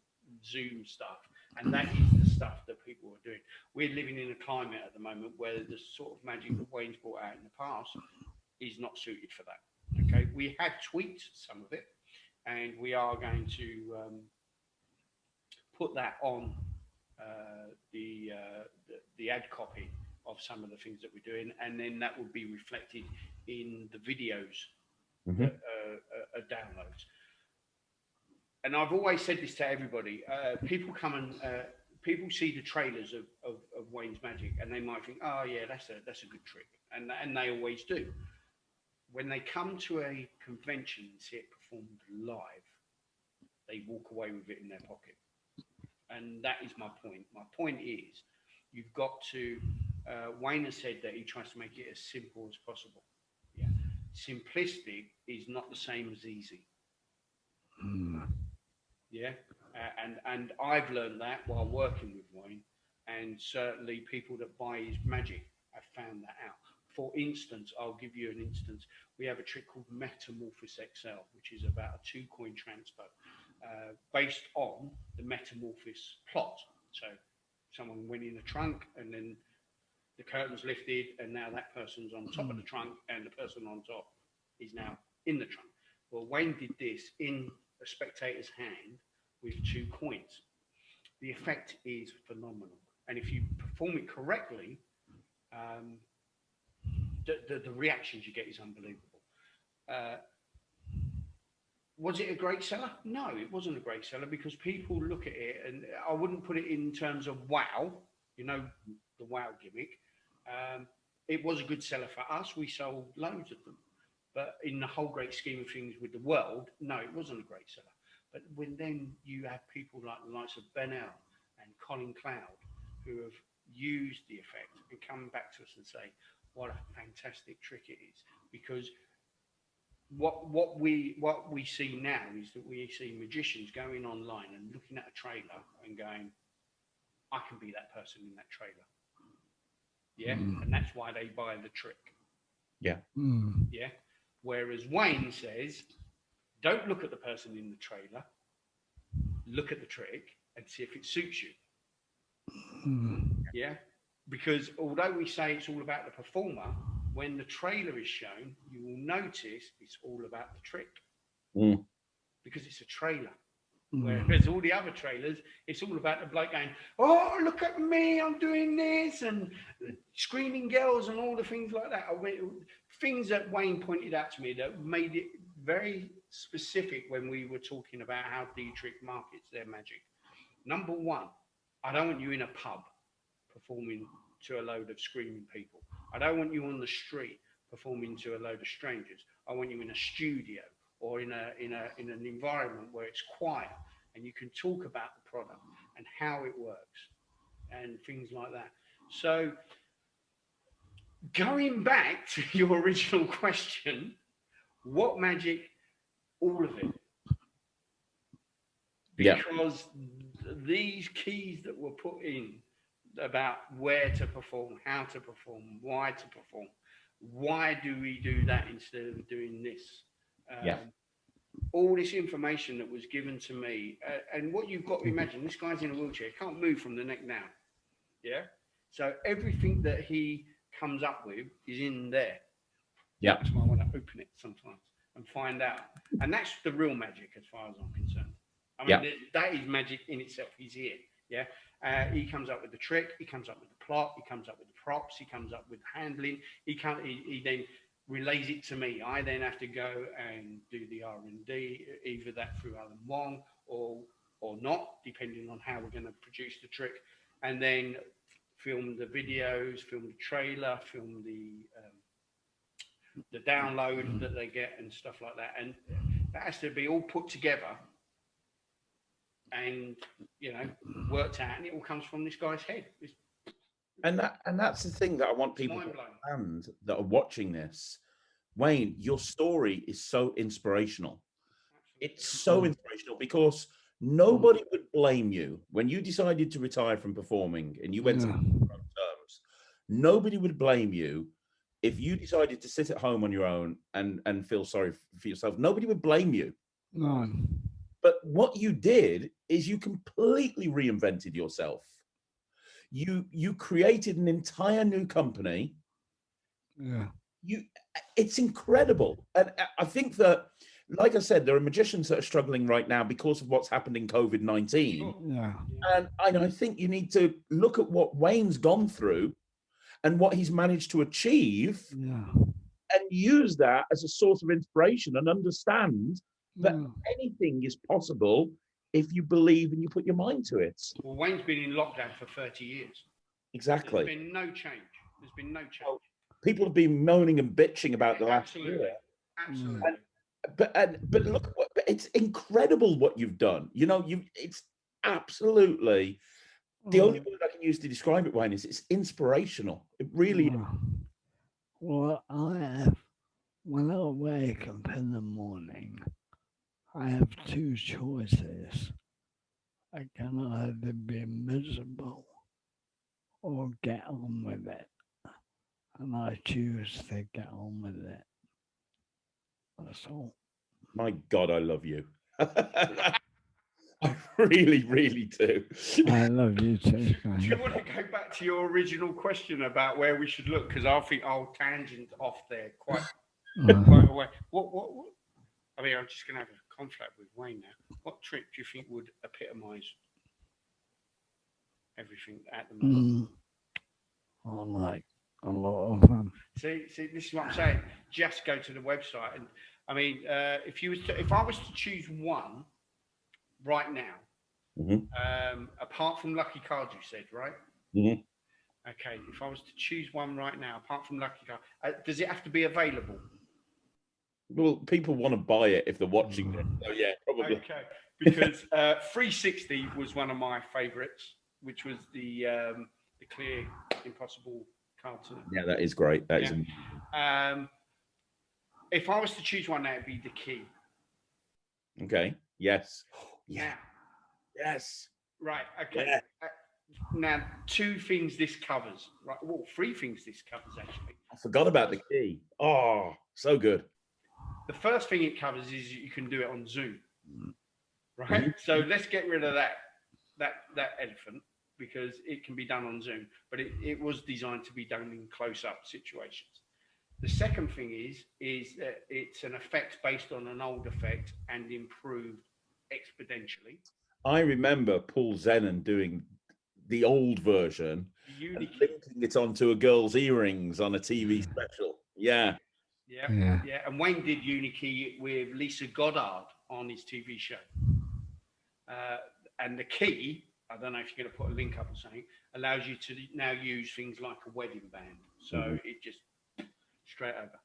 Speaker 3: Zoom stuff, and that is the stuff that people are doing. We're living in a climate at the moment where the sort of magic that Wayne's brought out in the past is not suited for that. Okay, we have tweaked some of it, and we are going to put that on the ad copy of some of the things that we're doing, and then that will be reflected in the videos that are downloads. And I've always said this to everybody: people come and people see the trailers of Wayne's magic, and they might think, "Oh yeah, that's a good trick," and they always do. When they come to a convention and see it performed live, they walk away with it in their pocket. And that is my point. My point is, you've got to, Wayne has said that he tries to make it as simple as possible. Yeah. Simplistic is not the same as easy. Yeah. And I've learned that while working with Wayne, and certainly people that buy his magic have found that out. For instance, I'll give you an instance. We have a trick called Metamorphosis XL, which is about a 2-coin transpo, based on the Metamorphosis plot. So someone went in the trunk, and then the curtain's lifted, and now that person's on top of the trunk, and the person on top is now in the trunk. Well, Wayne did this in a spectator's hand with 2 coins. The effect is phenomenal. And if you perform it correctly, the reactions you get is unbelievable. Was it a great seller? No, it wasn't a great seller, because people look at it, and I wouldn't put it in terms of wow, the wow gimmick. It was a good seller for us. We sold loads of them. But in the whole great scheme of things with the world, no, it wasn't a great seller. But when then you have people like the likes of Ben L and Colin Cloud, who have used the effect and come back to us and say, what a fantastic trick it is. Because what we see now is that we see magicians going online and looking at a trailer and going, I can be that person in that trailer. Yeah. And that's why they buy the trick.
Speaker 1: Yeah.
Speaker 3: Yeah. Whereas Wayne says, don't look at the person in the trailer, look at the trick and see if it suits you. Yeah. Because although we say it's all about the performer, when the trailer is shown, you will notice it's all about the trick. Because it's a trailer. Whereas all the other trailers, it's all about the bloke going, "Oh, look at me, I'm doing this," and screaming girls and all the things like that. Things that Wayne pointed out to me that made it very specific when we were talking about how DTrips markets their magic. Number one, I don't want you in a pub performing to a load of screaming people. I don't want you on the street performing to a load of strangers. I want you in a studio or in an environment where it's quiet and you can talk about the product and how it works and things like that. So going back to your original question, what magic? All of it. Because these keys that were put in about where to perform, how to perform, why to perform, why do we do that instead of doing this? All this information that was given to me, and what you've got to imagine, this guy's in a wheelchair, can't move from the neck down. Yeah. So everything that he comes up with is in there.
Speaker 1: Yeah.
Speaker 3: That's why I want to open it sometimes and find out. And that's the real magic as far as I'm concerned. I mean, that is magic in itself. He's here. Yeah. He comes up with the trick. He comes up with the plot. He comes up with the props. He comes up with handling. He then relays it to me. I then have to go and do the R&D, either that through Alan Wong or not, depending on how we're going to produce the trick, and then film the videos, film the trailer, film the download that they get and stuff like that, and that has to be all put together and worked out, and it all comes from this guy's head.
Speaker 1: And that's the thing that I want people to understand that are watching this. Wayne, your story is so inspirational. Absolutely. It's so inspirational because nobody would blame you when you decided to retire from performing and you went to terms. Nobody would blame you if you decided to sit at home on your own and feel sorry for yourself. Nobody would blame you.
Speaker 2: No.
Speaker 1: But what you did is you completely reinvented yourself. You created an entire new company.
Speaker 2: Yeah.
Speaker 1: It's incredible. And I think that, like I said, there are magicians that are struggling right now because of what's happened in COVID-19.
Speaker 2: Yeah.
Speaker 1: And I think you need to look at what Wayne's gone through and what he's managed to achieve and use that as a source of inspiration and understand that anything is possible if you believe and you put your mind to it.
Speaker 3: Well, Wayne's been in lockdown for 30 years.
Speaker 1: Exactly.
Speaker 3: There's been no change. There's been no change.
Speaker 1: Well, people have been moaning and bitching about the last year.
Speaker 3: Absolutely.
Speaker 1: But look, it's incredible what you've done. It's absolutely the only word I can use to describe it, Wayne, is it's inspirational. It really is.
Speaker 2: Well, when I wake up in the morning, I have two choices. I can either be miserable or get on with it. And I choose to get on with it. That's all.
Speaker 1: My God, I love you. I really, really do.
Speaker 2: I love you too.
Speaker 3: Do you want to go back to your original question about where we should look? Because I think I'll tangent off there quite away. What? I mean, I'm just going to have a conflict with Wayne now. What trick do you think would epitomise everything at the moment?
Speaker 2: I like a lot of them.
Speaker 3: See, this is what I'm saying. Just go to the website, and I mean, if I was to choose one right now, apart from Lucky Cards, you said, right? Okay, if I was to choose one right now, apart from Lucky Card, does it have to be available?
Speaker 1: Well, people want to buy it if they're watching it. So yeah, probably. Okay,
Speaker 3: because 360 was one of my favourites, which was the clear impossible card.
Speaker 1: Yeah, that is great. That is.
Speaker 3: If I was to choose one, that would be the key.
Speaker 1: Okay. Yes.
Speaker 3: Yeah.
Speaker 1: Yes.
Speaker 3: Right. Okay.
Speaker 1: Yeah.
Speaker 3: Now, two things this covers. Right. Well, three things this covers actually.
Speaker 1: I forgot about the key. Oh, so good.
Speaker 3: The first thing it covers is you can do it on Zoom. Right. So let's get rid of that elephant, because it can be done on Zoom, but it was designed to be done in close-up situations. The second thing is that it's an effect based on an old effect and improved exponentially.
Speaker 1: I remember Paul Zenon doing the old version, and linking it onto a girl's earrings on a TV special. Yeah.
Speaker 3: And Wayne did Unikey with Lisa Goddard on his TV show. And the key, I don't know if you're going to put a link up or something, allows you to now use things like a wedding band. So it just straight over.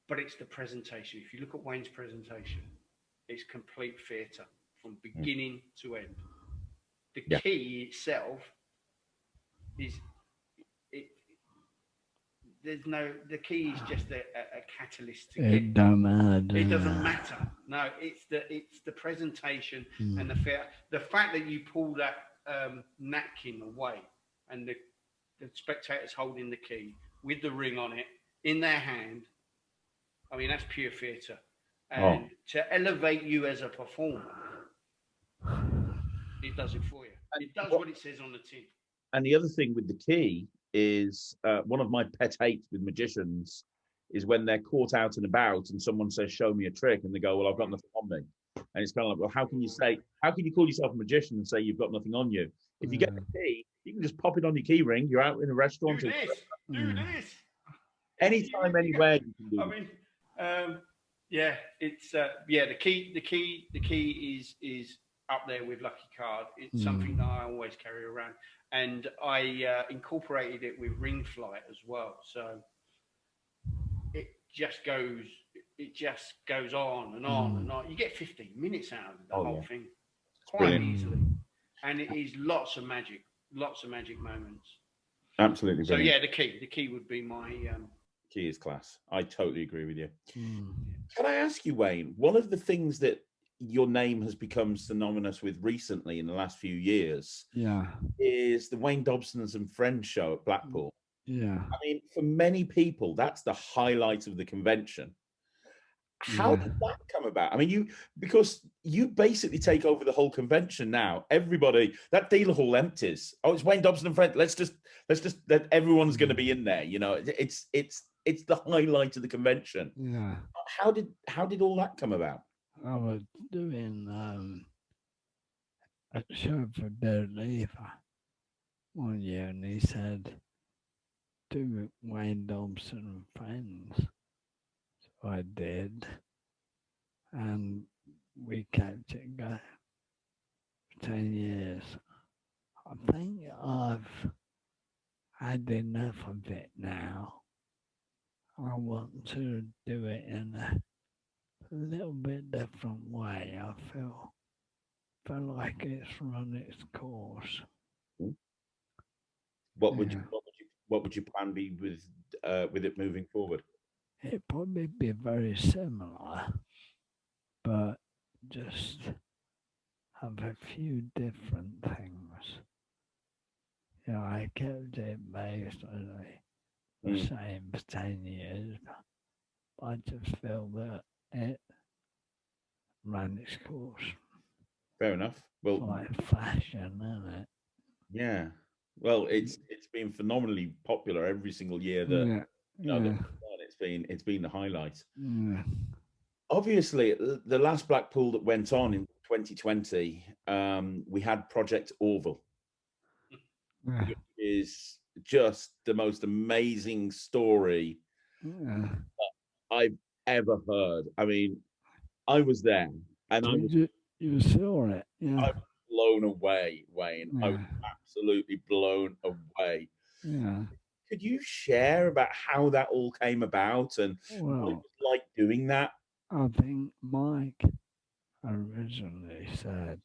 Speaker 3: But it's the presentation. If you look at Wayne's presentation, it's complete theatre from beginning to end. The key itself is the key is just a catalyst to
Speaker 2: it don't matter.
Speaker 3: It doesn't matter. No, it's the presentation and the fact that you pull that napkin away and the spectators holding the key with the ring on it in their hand. I mean, that's pure theatre. And to elevate you as a performer, it does it for you. It does what it says on the tin.
Speaker 1: And the other thing with the key is one of my pet hates with magicians is when they're caught out and about and someone says, show me a trick. And they go, well, I've got nothing on me. And it's kind of like, well, how can you call yourself a magician and say you've got nothing on you? If you get the key, you can just pop it on your key ring. You're out in a restaurant.
Speaker 3: Do this.
Speaker 1: Anytime, anywhere you can do
Speaker 3: it. I mean, it's the key is up there with Lucky Card. It's something that I always carry around, and I incorporated it with Ring Flight as well. So it just goes on and on and on. You get 15 minutes out of the whole thing quite easily, and it is lots of magic moments.
Speaker 1: Absolutely.
Speaker 3: So yeah, the key would be my.
Speaker 1: Key is class. I totally agree with you. Can I ask you, Wayne, one of the things that your name has become synonymous with recently in the last few years is the Wayne Dobsons and Friends show at Blackpool.
Speaker 2: Yeah.
Speaker 1: I mean, for many people, that's the highlight of the convention. How did that come about? I mean, because you basically take over the whole convention now. Everybody, that dealer hall empties. Oh, it's Wayne Dobson and Friends. Let's just that everyone's going to be in there. You know, it's the highlight of the convention.
Speaker 2: Yeah.
Speaker 1: How did all that come about?
Speaker 2: I was doing a show for Derek Lever one year, and he said, do Wayne Dobson and Friends. So I did, and we kept it going for 10 years. I think I've had enough of it now. I want to do it in a little bit different way. I feel like it's run its course.
Speaker 1: What would your plan be with it moving forward?
Speaker 2: It'd probably be very similar, but just have a few different things. You know, I kept it basically the same for 10 years. I just feel that it ran its course.
Speaker 1: Fair enough. Well,
Speaker 2: like fashion, isn't it?
Speaker 1: Yeah. Well, it's been phenomenally popular every single year that it's been the highlight.
Speaker 2: Yeah.
Speaker 1: Obviously, the last Blackpool that went on in 2020, we had Project Orville, which is just the most amazing story that I've ever heard. I mean, I was there, and
Speaker 2: you saw it. Yeah.
Speaker 1: I was blown away, Wayne. I was absolutely blown away.
Speaker 2: Yeah.
Speaker 1: Could you share about how that all came about and what it was like doing that?
Speaker 2: I think Mike originally said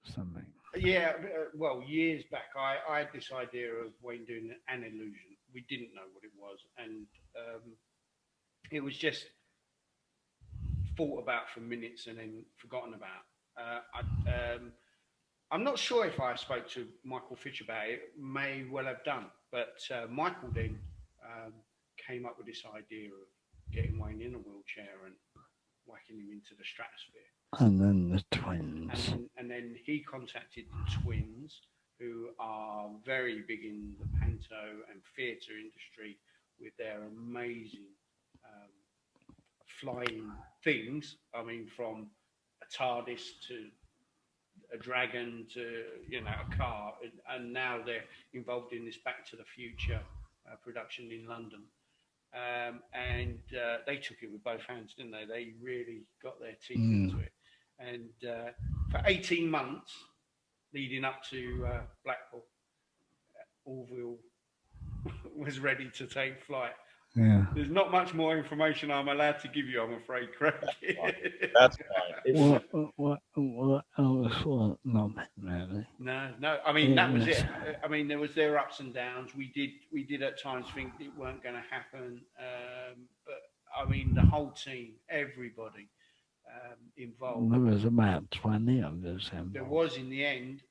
Speaker 2: something.
Speaker 3: Yeah, well, years back, I had this idea of Wayne doing an illusion. We didn't know what it was, and it was just thought about for minutes and then forgotten about. I'm not sure if I spoke to Michael Fitch about it. May well have done, but Michael then came up with this idea of getting Wayne in a wheelchair and whacking him into the stratosphere.
Speaker 2: And then the twins.
Speaker 3: And then he contacted the twins, who are very big in the panto and theatre industry with their amazing flying things. I mean, from TARDIS to a dragon to, you know, a car, and now they're involved in this Back to the Future production in London. And they took it with both hands, didn't they? They really got their teeth into it. And for 18 months leading up to Blackpool, Orville was ready to take flight.
Speaker 2: Yeah.
Speaker 3: There's not much more information I'm allowed to give you, I'm afraid, Craig.
Speaker 1: That's fine.
Speaker 2: What else was nothing really?
Speaker 3: No. I mean, that was it. I mean, there was their ups and downs. We did at times think it weren't going to happen. But I mean, the whole team, everybody involved.
Speaker 2: There was about 20 of us involved.
Speaker 3: There was in the end.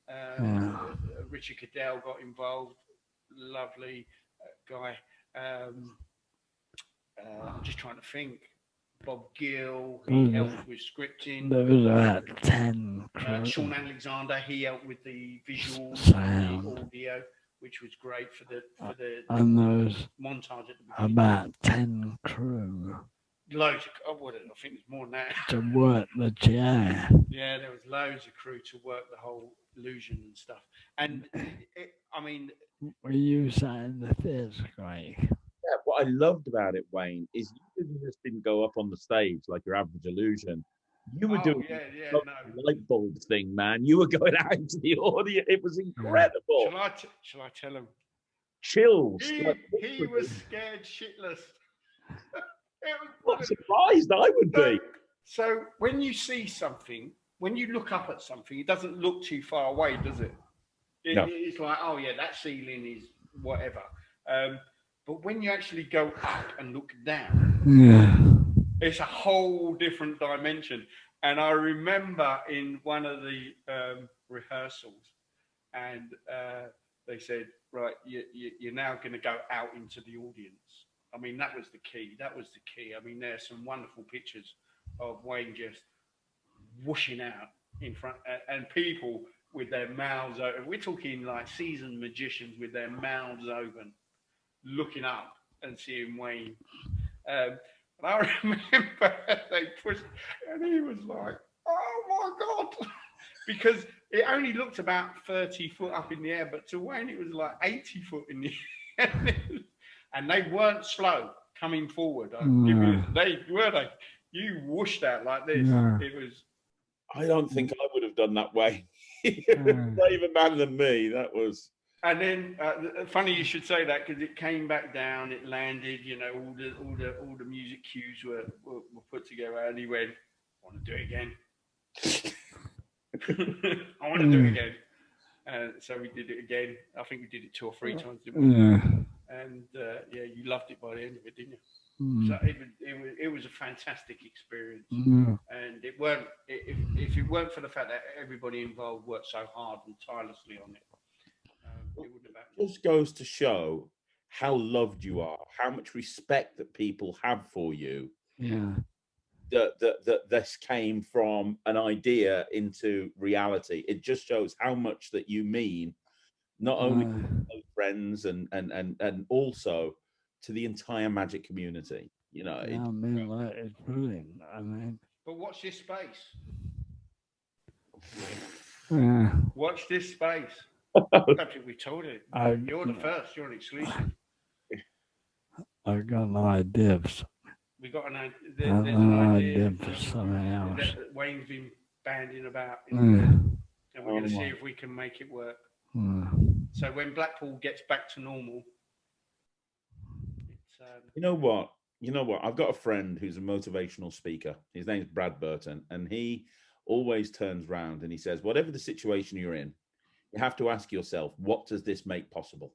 Speaker 3: Richard Cadell got involved. Lovely guy. I'm just trying to think. Bob Gill, he helped with scripting.
Speaker 2: There was about 10.
Speaker 3: Sean Alexander, he helped with the visuals,
Speaker 2: sound,
Speaker 3: the audio, which was great for the
Speaker 2: and there was
Speaker 3: montage at the beginning.
Speaker 2: about 10 crew.
Speaker 3: Loads of, I think there's more than that.
Speaker 2: To work the chair.
Speaker 3: Yeah, there was loads of crew to work the whole illusion and stuff. And I mean,
Speaker 2: were you saying the theatre, Craig?
Speaker 1: Yeah, what I loved about it, Wayne, is you didn't go up on the stage like your average illusion. You were doing the light bulb thing, man. You were going out into the audience. It was incredible.
Speaker 3: Shall I tell him?
Speaker 1: Chills.
Speaker 3: He was scared shitless.
Speaker 1: What surprised I would be.
Speaker 3: So when you see something, when you look up at something, it doesn't look too far away, does it?
Speaker 1: No.
Speaker 3: It's like, oh yeah, that ceiling is whatever. But when you actually go up and look down, it's a whole different dimension. And I remember in one of the rehearsals, and they said, right, you're now going to go out into the audience. I mean, that was the key. I mean, there's some wonderful pictures of Wayne just whooshing out in front, and people with their mouths open. We're talking like seasoned magicians with their mouths open, looking up and seeing Wayne. And I remember they pushed, and he was like, oh my God. Because it only looked about 30 foot up in the air, but to Wayne, it was like 80 foot in the air. And they weren't slow coming forward. You whooshed out like this. Yeah. It was.
Speaker 1: I don't think I would have done that way. Braver man than me. That was.
Speaker 3: And then, funny you should say that, because it came back down. It landed. You know, all the music cues were put together, and he went, "I want to do it again. I want to do it again." So we did it again. I think we did it 2 or 3 times. Didn't we?
Speaker 2: Yeah.
Speaker 3: And you loved it by the end of it, didn't you? So it was a fantastic experience. And it weren't if it weren't for the fact that everybody involved worked so hard and tirelessly on it, it wouldn't have happened.
Speaker 1: It just goes to show how loved you are, how much respect that people have for you.
Speaker 2: Yeah.
Speaker 1: That this came from an idea into reality. It just shows how much that you mean, not only to friends and also to the entire magic community. You know,
Speaker 2: it's brilliant. I mean,
Speaker 3: but watch this space.
Speaker 2: Yeah.
Speaker 3: Watch this space. I don't think we told it. You're the first. You're an exclusive.
Speaker 2: I got an idea of something.
Speaker 3: We got an idea
Speaker 2: for something else.
Speaker 3: Wayne's been banding about, and we're going to see if we can make it work. So when Blackpool gets back to normal, it's,
Speaker 1: you know what? I've got a friend who's a motivational speaker. His name's Brad Burton, and he always turns round and he says, whatever the situation you're in, you have to ask yourself, what does this make possible?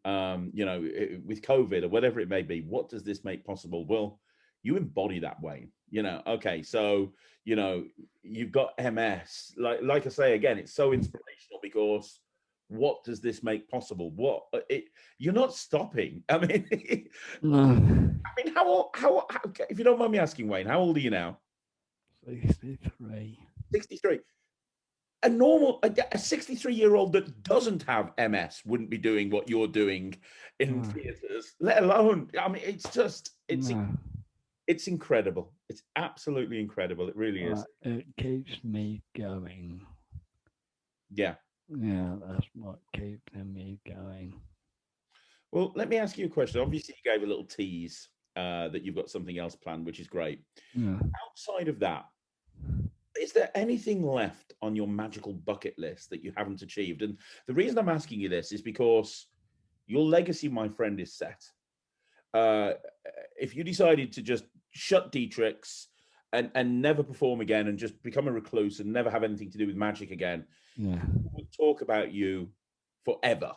Speaker 1: With COVID or whatever it may be, what does this make possible? Well, you embody that, Wayne. Okay, so you've got MS. Like I say again, it's so inspirational because what does this make possible? You're not stopping. I mean, how old? If you don't mind me asking, Wayne, how old are you now?
Speaker 2: 63.
Speaker 1: 63. A 63-year-old that doesn't have MS wouldn't be doing what you're doing in theatres, let alone. I mean, it's It's incredible. It's absolutely incredible. It really is.
Speaker 2: It keeps me going.
Speaker 1: Yeah.
Speaker 2: Yeah, that's what keeps me going.
Speaker 1: Well, let me ask you a question. Obviously, you gave a little tease that you've got something else planned, which is great.
Speaker 2: Yeah.
Speaker 1: Outside of that, is there anything left on your magical bucket list that you haven't achieved? And the reason I'm asking you this is because your legacy, my friend, is set. If you decided to just shut DTrips and never perform again and just become a recluse and never have anything to do with magic again, we'll talk about you forever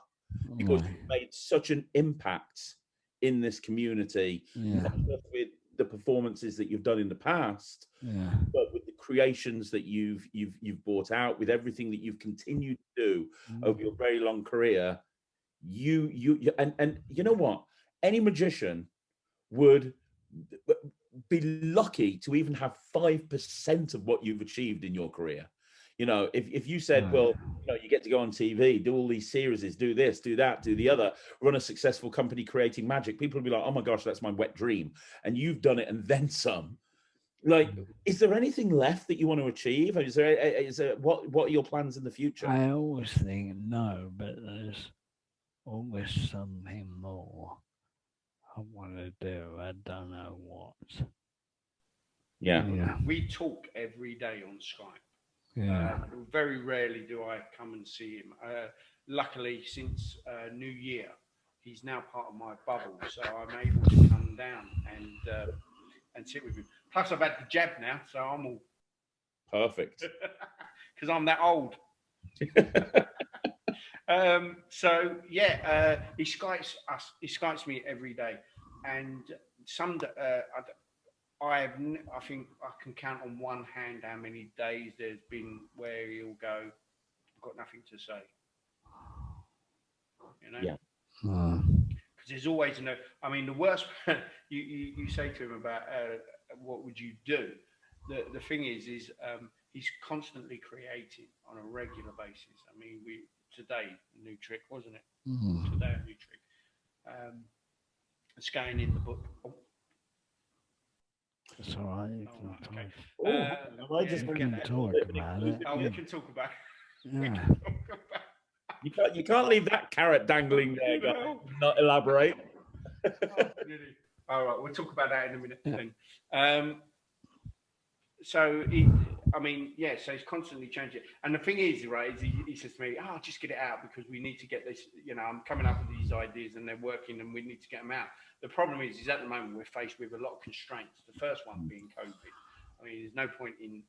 Speaker 1: because you've made such an impact in this community, not just with the performances that you've done in the past, but with the creations that you've brought out, with everything that you've continued to do over your very long career. And you know what? Any magician would be lucky to even have 5% of what you've achieved in your career. You know, if you said, well, you know, you get to go on TV, do all these series, do this, do that, do the other, run a successful company creating magic, people will be like, oh my gosh, that's my wet dream. And you've done it and then some. Like, is there anything left that you want to achieve? Is there what are your plans in the future?
Speaker 2: I always think no, but there's always something more I want to do. I don't know what.
Speaker 1: Yeah.
Speaker 3: We talk every day on Skype.
Speaker 2: Yeah.
Speaker 3: Very rarely do I come and see him. Luckily, since New Year, he's now part of my bubble, so I'm able to come down and sit with him. Plus, I've had the jab now, so I'm all
Speaker 1: perfect
Speaker 3: because I'm that old. So yeah, he Skypes us. He Skypes me every day, and I think I can count on one hand how many days there's been where he'll go, I've got nothing to say. You know?
Speaker 1: Yeah.
Speaker 3: Because there's always I mean, the worst. you say to him about what would you do? The thing is he's constantly creating on a regular basis. I mean, today a new trick, wasn't it? Today a new trick. It's going in the book.
Speaker 2: That's all right.
Speaker 3: You
Speaker 2: can talk about it.
Speaker 3: Oh, we can talk about it.
Speaker 2: Yeah.
Speaker 1: You can't leave that carrot dangling there, guys. Not elaborate.
Speaker 3: Really? All right, we'll talk about that in a minute then. So so he's constantly changing. And the thing is, right, is he says to me, just get it out because we need to get this, I'm coming up with these ideas and they're working and we need to get them out. The problem is at the moment we're faced with a lot of constraints. The first one being COVID. I mean, there's no point in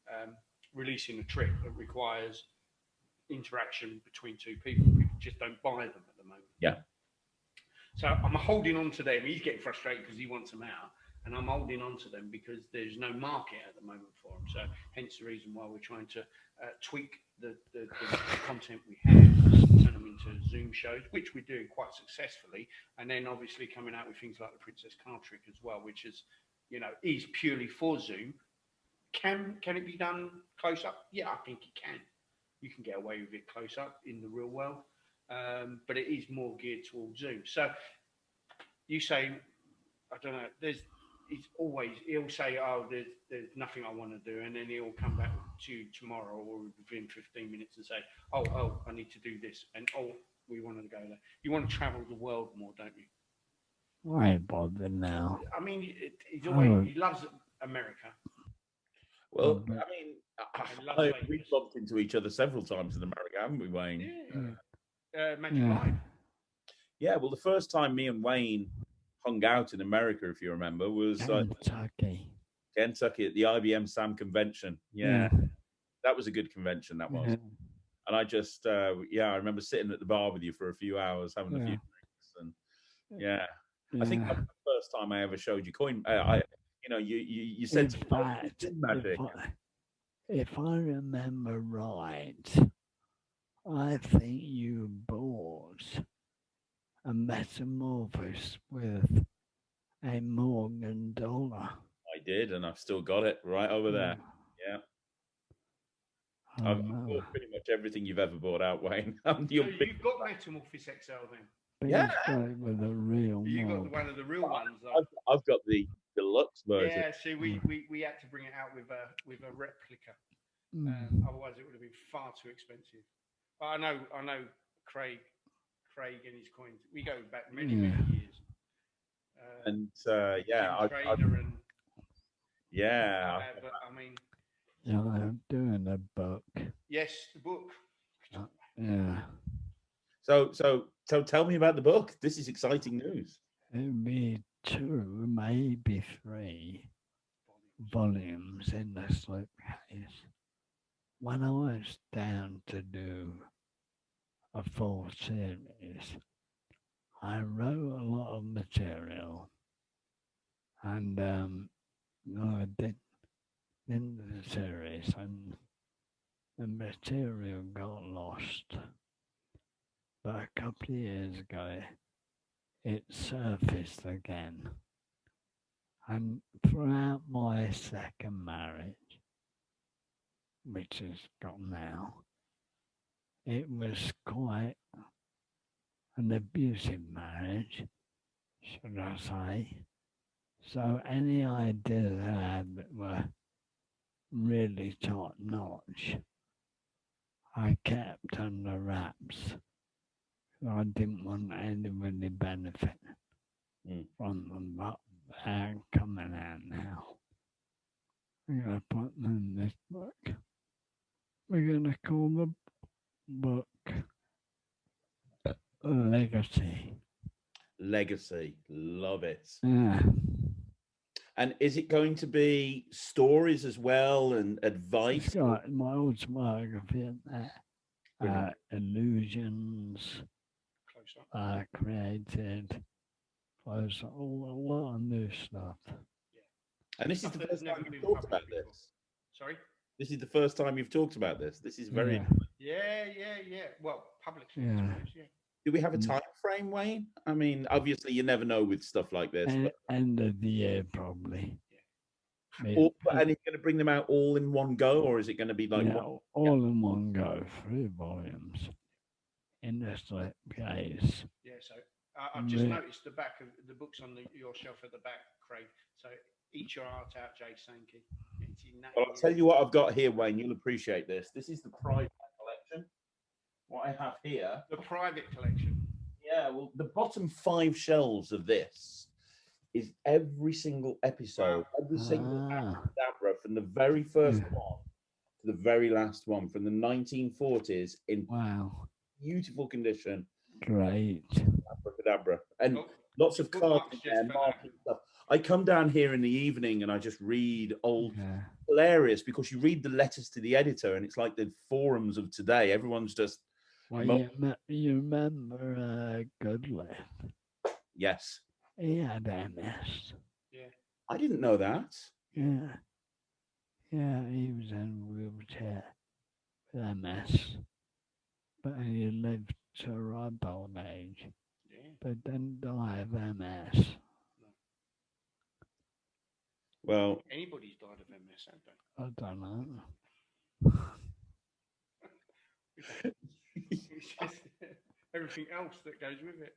Speaker 3: releasing a trick that requires interaction between two people. People just don't buy them at the moment.
Speaker 1: Yeah.
Speaker 3: So I'm holding on to them. He's getting frustrated because he wants them out. And I'm holding on to them because there's no market at the moment for them. So hence the reason why we're trying to tweak the content we have, turn them into Zoom shows, which we're doing quite successfully. And then obviously coming out with things like the Princess Card Trick as well, which is, is purely for Zoom. Can it be done close up? Yeah, I think it can. You can get away with it close up in the real world. But it is more geared towards Zoom. So you say, I don't know, he'll say, there's nothing I want to do, and then he'll come back to you tomorrow or within 15 minutes and say, oh, I need to do this, and we want to go there. You want to travel the world more, don't you?
Speaker 2: I ain't bothered now.
Speaker 3: I mean, he loves America.
Speaker 1: Well, I mean, we've bumped into each other several times in America, haven't we, Wayne?
Speaker 3: Yeah. Magic Live.
Speaker 1: Yeah, well, the first time me and Wayne hung out in America, if you remember, was Kentucky at the IBM Sam convention. Yeah. That was a good convention, that was. And I just, I remember sitting at the bar with you for a few hours, having a few drinks. And I think that was the first time I ever showed you coin. You said magic.
Speaker 2: If I remember right, I think you bought a metamorphosis with a Morgan dollar.
Speaker 1: I did, and I've still got it right over there. Yeah. I've bought pretty much everything you've ever bought out, Wayne.
Speaker 3: You've got Metamorphosis XL then?
Speaker 1: Yeah.
Speaker 2: straight with a real
Speaker 3: You got
Speaker 2: mob.
Speaker 3: one of the real ones, though.
Speaker 1: I've got the deluxe version.
Speaker 3: Yeah, see, we had to bring it out with a replica.
Speaker 2: Mm.
Speaker 3: Otherwise, it would have been far too expensive. But I know Craig and his coins. We go back many years.
Speaker 1: And
Speaker 3: Jim Trainer and
Speaker 1: yeah.
Speaker 3: but I mean,
Speaker 2: Yeah, I'm doing a book.
Speaker 3: yes, the book.
Speaker 2: Yeah.
Speaker 1: So tell me about the book. This is exciting news.
Speaker 2: It'll be 2, maybe 3 volumes in the slipcase. When I was down to do a full series, I wrote a lot of material, and I did in the series, and the material got lost. But a couple of years ago, it surfaced again. And throughout my second marriage, which has gone now, it was quite an abusive marriage, should I say. So any ideas I had that were really top notch, I kept under wraps. I didn't want anybody to benefit from them, but they're coming out now. I'm going to put them in this book. We're going to call the book Legacy.
Speaker 1: Legacy. Love it.
Speaker 2: Yeah.
Speaker 1: And is it going to be stories as well and advice?
Speaker 2: It's got my autobiography in there. Illusions, created, close, a lot of new stuff.
Speaker 1: And this is the first time you've talked about this.
Speaker 3: Sorry?
Speaker 1: This is the first time you've talked about this. This is very...
Speaker 3: Yeah. Well, publicly.
Speaker 2: Yeah.
Speaker 1: Do we have a time frame, Wayne? I mean, obviously, you never know with stuff like this.
Speaker 2: End of the year, probably.
Speaker 1: And you're going to bring them out all in one go, or is it going to be like
Speaker 2: all in one go, 3 volumes in the slipcase?
Speaker 3: Yeah, so I've just noticed the back of the books on your shelf at the back, Craig. So eat your heart out, Jay Sankey.
Speaker 1: Well, I'll tell you what I've got here, Wayne. You'll appreciate this. This is the private collection. What I have here.
Speaker 3: The private collection.
Speaker 1: Yeah, well, the bottom 5 shelves of this is every single episode, every single abracadabra from the very first one to the very last one from the 1940s in beautiful condition.
Speaker 2: Great.
Speaker 1: Abracadabra. And lots of cards and marking stuff. I come down here in the evening and I just read old, hilarious, because you read the letters to the editor and it's like the forums of today. Everyone's just...
Speaker 2: Well, you remember Goodliffe?
Speaker 1: Yes.
Speaker 2: He had MS.
Speaker 3: Yeah.
Speaker 1: I didn't know that.
Speaker 2: Yeah. Yeah, he was in a wheelchair with MS. But he lived to a ripe old age. Yeah. But didn't die of MS.
Speaker 1: Well,
Speaker 3: anybody's died of MS, haven't they?
Speaker 2: I don't know.
Speaker 3: It's just everything else that goes with it.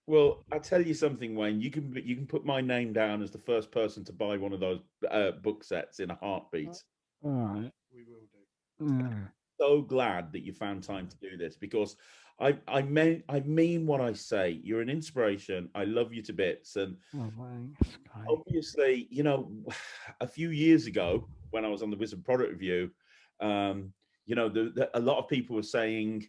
Speaker 1: Well, I'll tell you something, Wayne. You can put my name down as the first person to buy one of those book sets in a heartbeat.
Speaker 2: All right.
Speaker 3: We will do.
Speaker 1: So glad that you found time to do this, because I mean what I say. You're an inspiration. I love you to bits. And
Speaker 2: thanks,
Speaker 1: obviously, you know, a few years ago when I was on the Wizard Product Review, you know, a lot of people were saying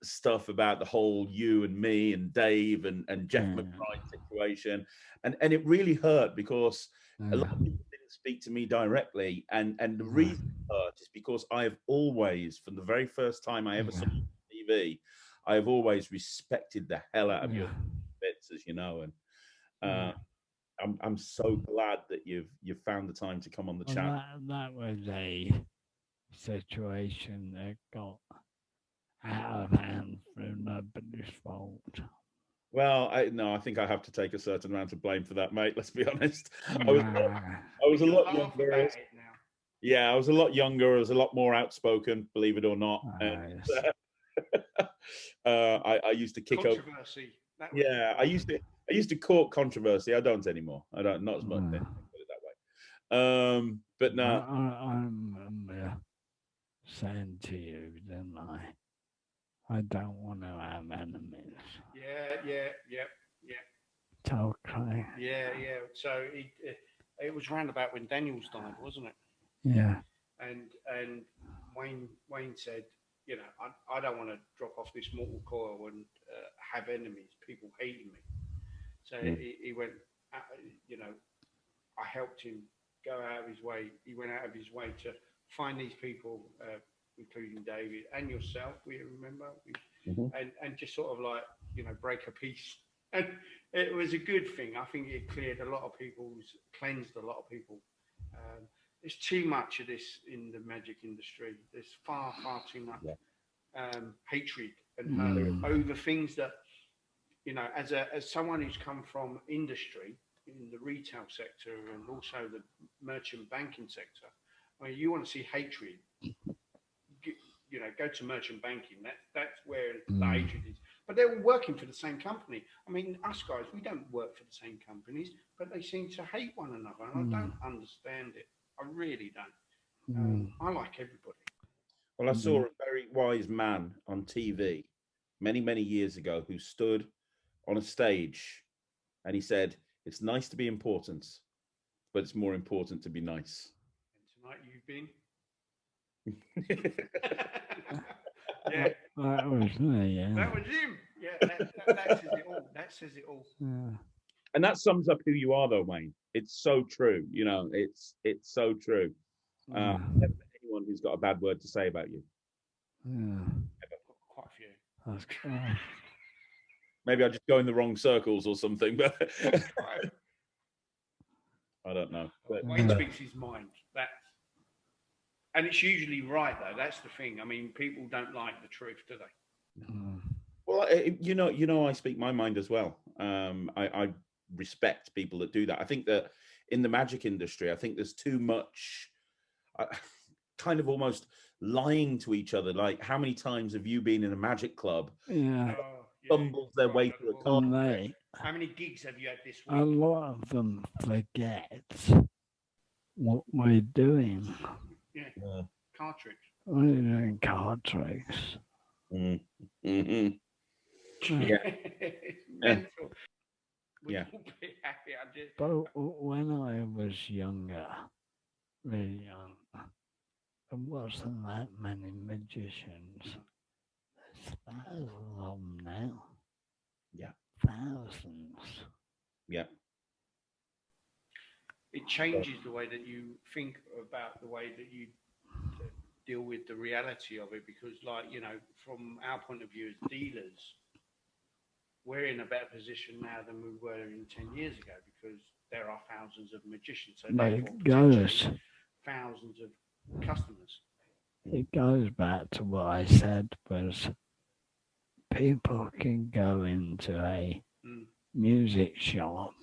Speaker 1: stuff about the whole you and me and Dave and Jeff McBride situation, and it really hurt because a lot of people didn't speak to me directly, and the reason it hurt is because I have always, from the very first time I ever saw you on TV, I have always respected the hell out of your bits, as you know, and I'm so glad that you've found the time to come on the chat.
Speaker 2: That was a situation that got out of hand through nobody's fault.
Speaker 1: Well, I think I have to take a certain amount of blame for that, mate. Let's be honest. I was a lot younger. Yeah, I was a lot younger. I was a lot more outspoken, believe it or not. And, I used to kick over.
Speaker 3: Controversy. That was
Speaker 1: Yeah, I used to court controversy. I don't anymore. I don't, not as much. Put it that way. But no,
Speaker 2: I remember saying to you, didn't I don't want to have enemies.
Speaker 3: Yeah.
Speaker 2: Tell Craig.
Speaker 3: Yeah. So it was round about when Daniels died, wasn't it?
Speaker 2: Yeah.
Speaker 3: And Wayne said, you know, I don't want to drop off this mortal coil and have enemies, people hating me. So he went, you know, I helped him go out of his way. He went out of his way to find these people, including David and yourself. We remember, and just sort of like, you know, break a peace. And it was a good thing. I think it cleared a lot of cleansed a lot of people. There's too much of this in the magic industry. There's far too much hatred and hurt over things that, you know, as someone who's come from industry in the retail sector and also the merchant banking sector, I mean, you want to see hatred, you know, go to merchant banking. That's where the hatred is. But they're all working for the same company. I mean, us guys, we don't work for the same companies, but they seem to hate one another, and I don't understand it. I really don't. I like everybody.
Speaker 1: well, I saw a very wise man on TV many years ago who stood on a stage and he said, "It's nice to be important, but it's more important to be nice."
Speaker 3: And tonight you've been.
Speaker 2: Yeah, that was me. Yeah,
Speaker 3: that was him. Yeah, that says it all. That says it all.
Speaker 2: Yeah.
Speaker 1: And that sums up who you are, though, Wayne. It's so true. You know, it's so true. Never met anyone who's got a bad word to say about you.
Speaker 2: Yeah.
Speaker 3: Quite a few.
Speaker 2: That's right.
Speaker 1: Maybe I just go in the wrong circles or something, but I don't know. But
Speaker 3: Wayne speaks his mind. And it's usually right, though. That's the thing. I mean, people don't like the truth, do they?
Speaker 1: Well, you know, I speak my mind as well. I respect people that do that. I think that in the magic industry, I think there's too much kind of almost lying to each other. Like, how many times have you been in a magic club?
Speaker 2: Yeah.
Speaker 1: Fumbles their way through a card.
Speaker 3: How many gigs have you had this week?
Speaker 2: A lot of them forget what we're doing.
Speaker 3: Yeah. Card tricks.
Speaker 2: We're doing card tricks.
Speaker 1: Yeah.
Speaker 3: Mental.
Speaker 1: Yeah.
Speaker 3: Be happy.
Speaker 2: But when I was younger, really young, there wasn't that many magicians. There's thousands of them now.
Speaker 1: Yeah.
Speaker 2: Thousands.
Speaker 1: Yeah.
Speaker 3: It changes the way that you think about the way that you deal with the reality of it, because, like, you know, from our point of view as dealers, we're in a better position now than we were in 10 years ago, because there are thousands of magicians, so therefore potentially thousands of customers.
Speaker 2: It goes back to what I said, was people can go into a music shop,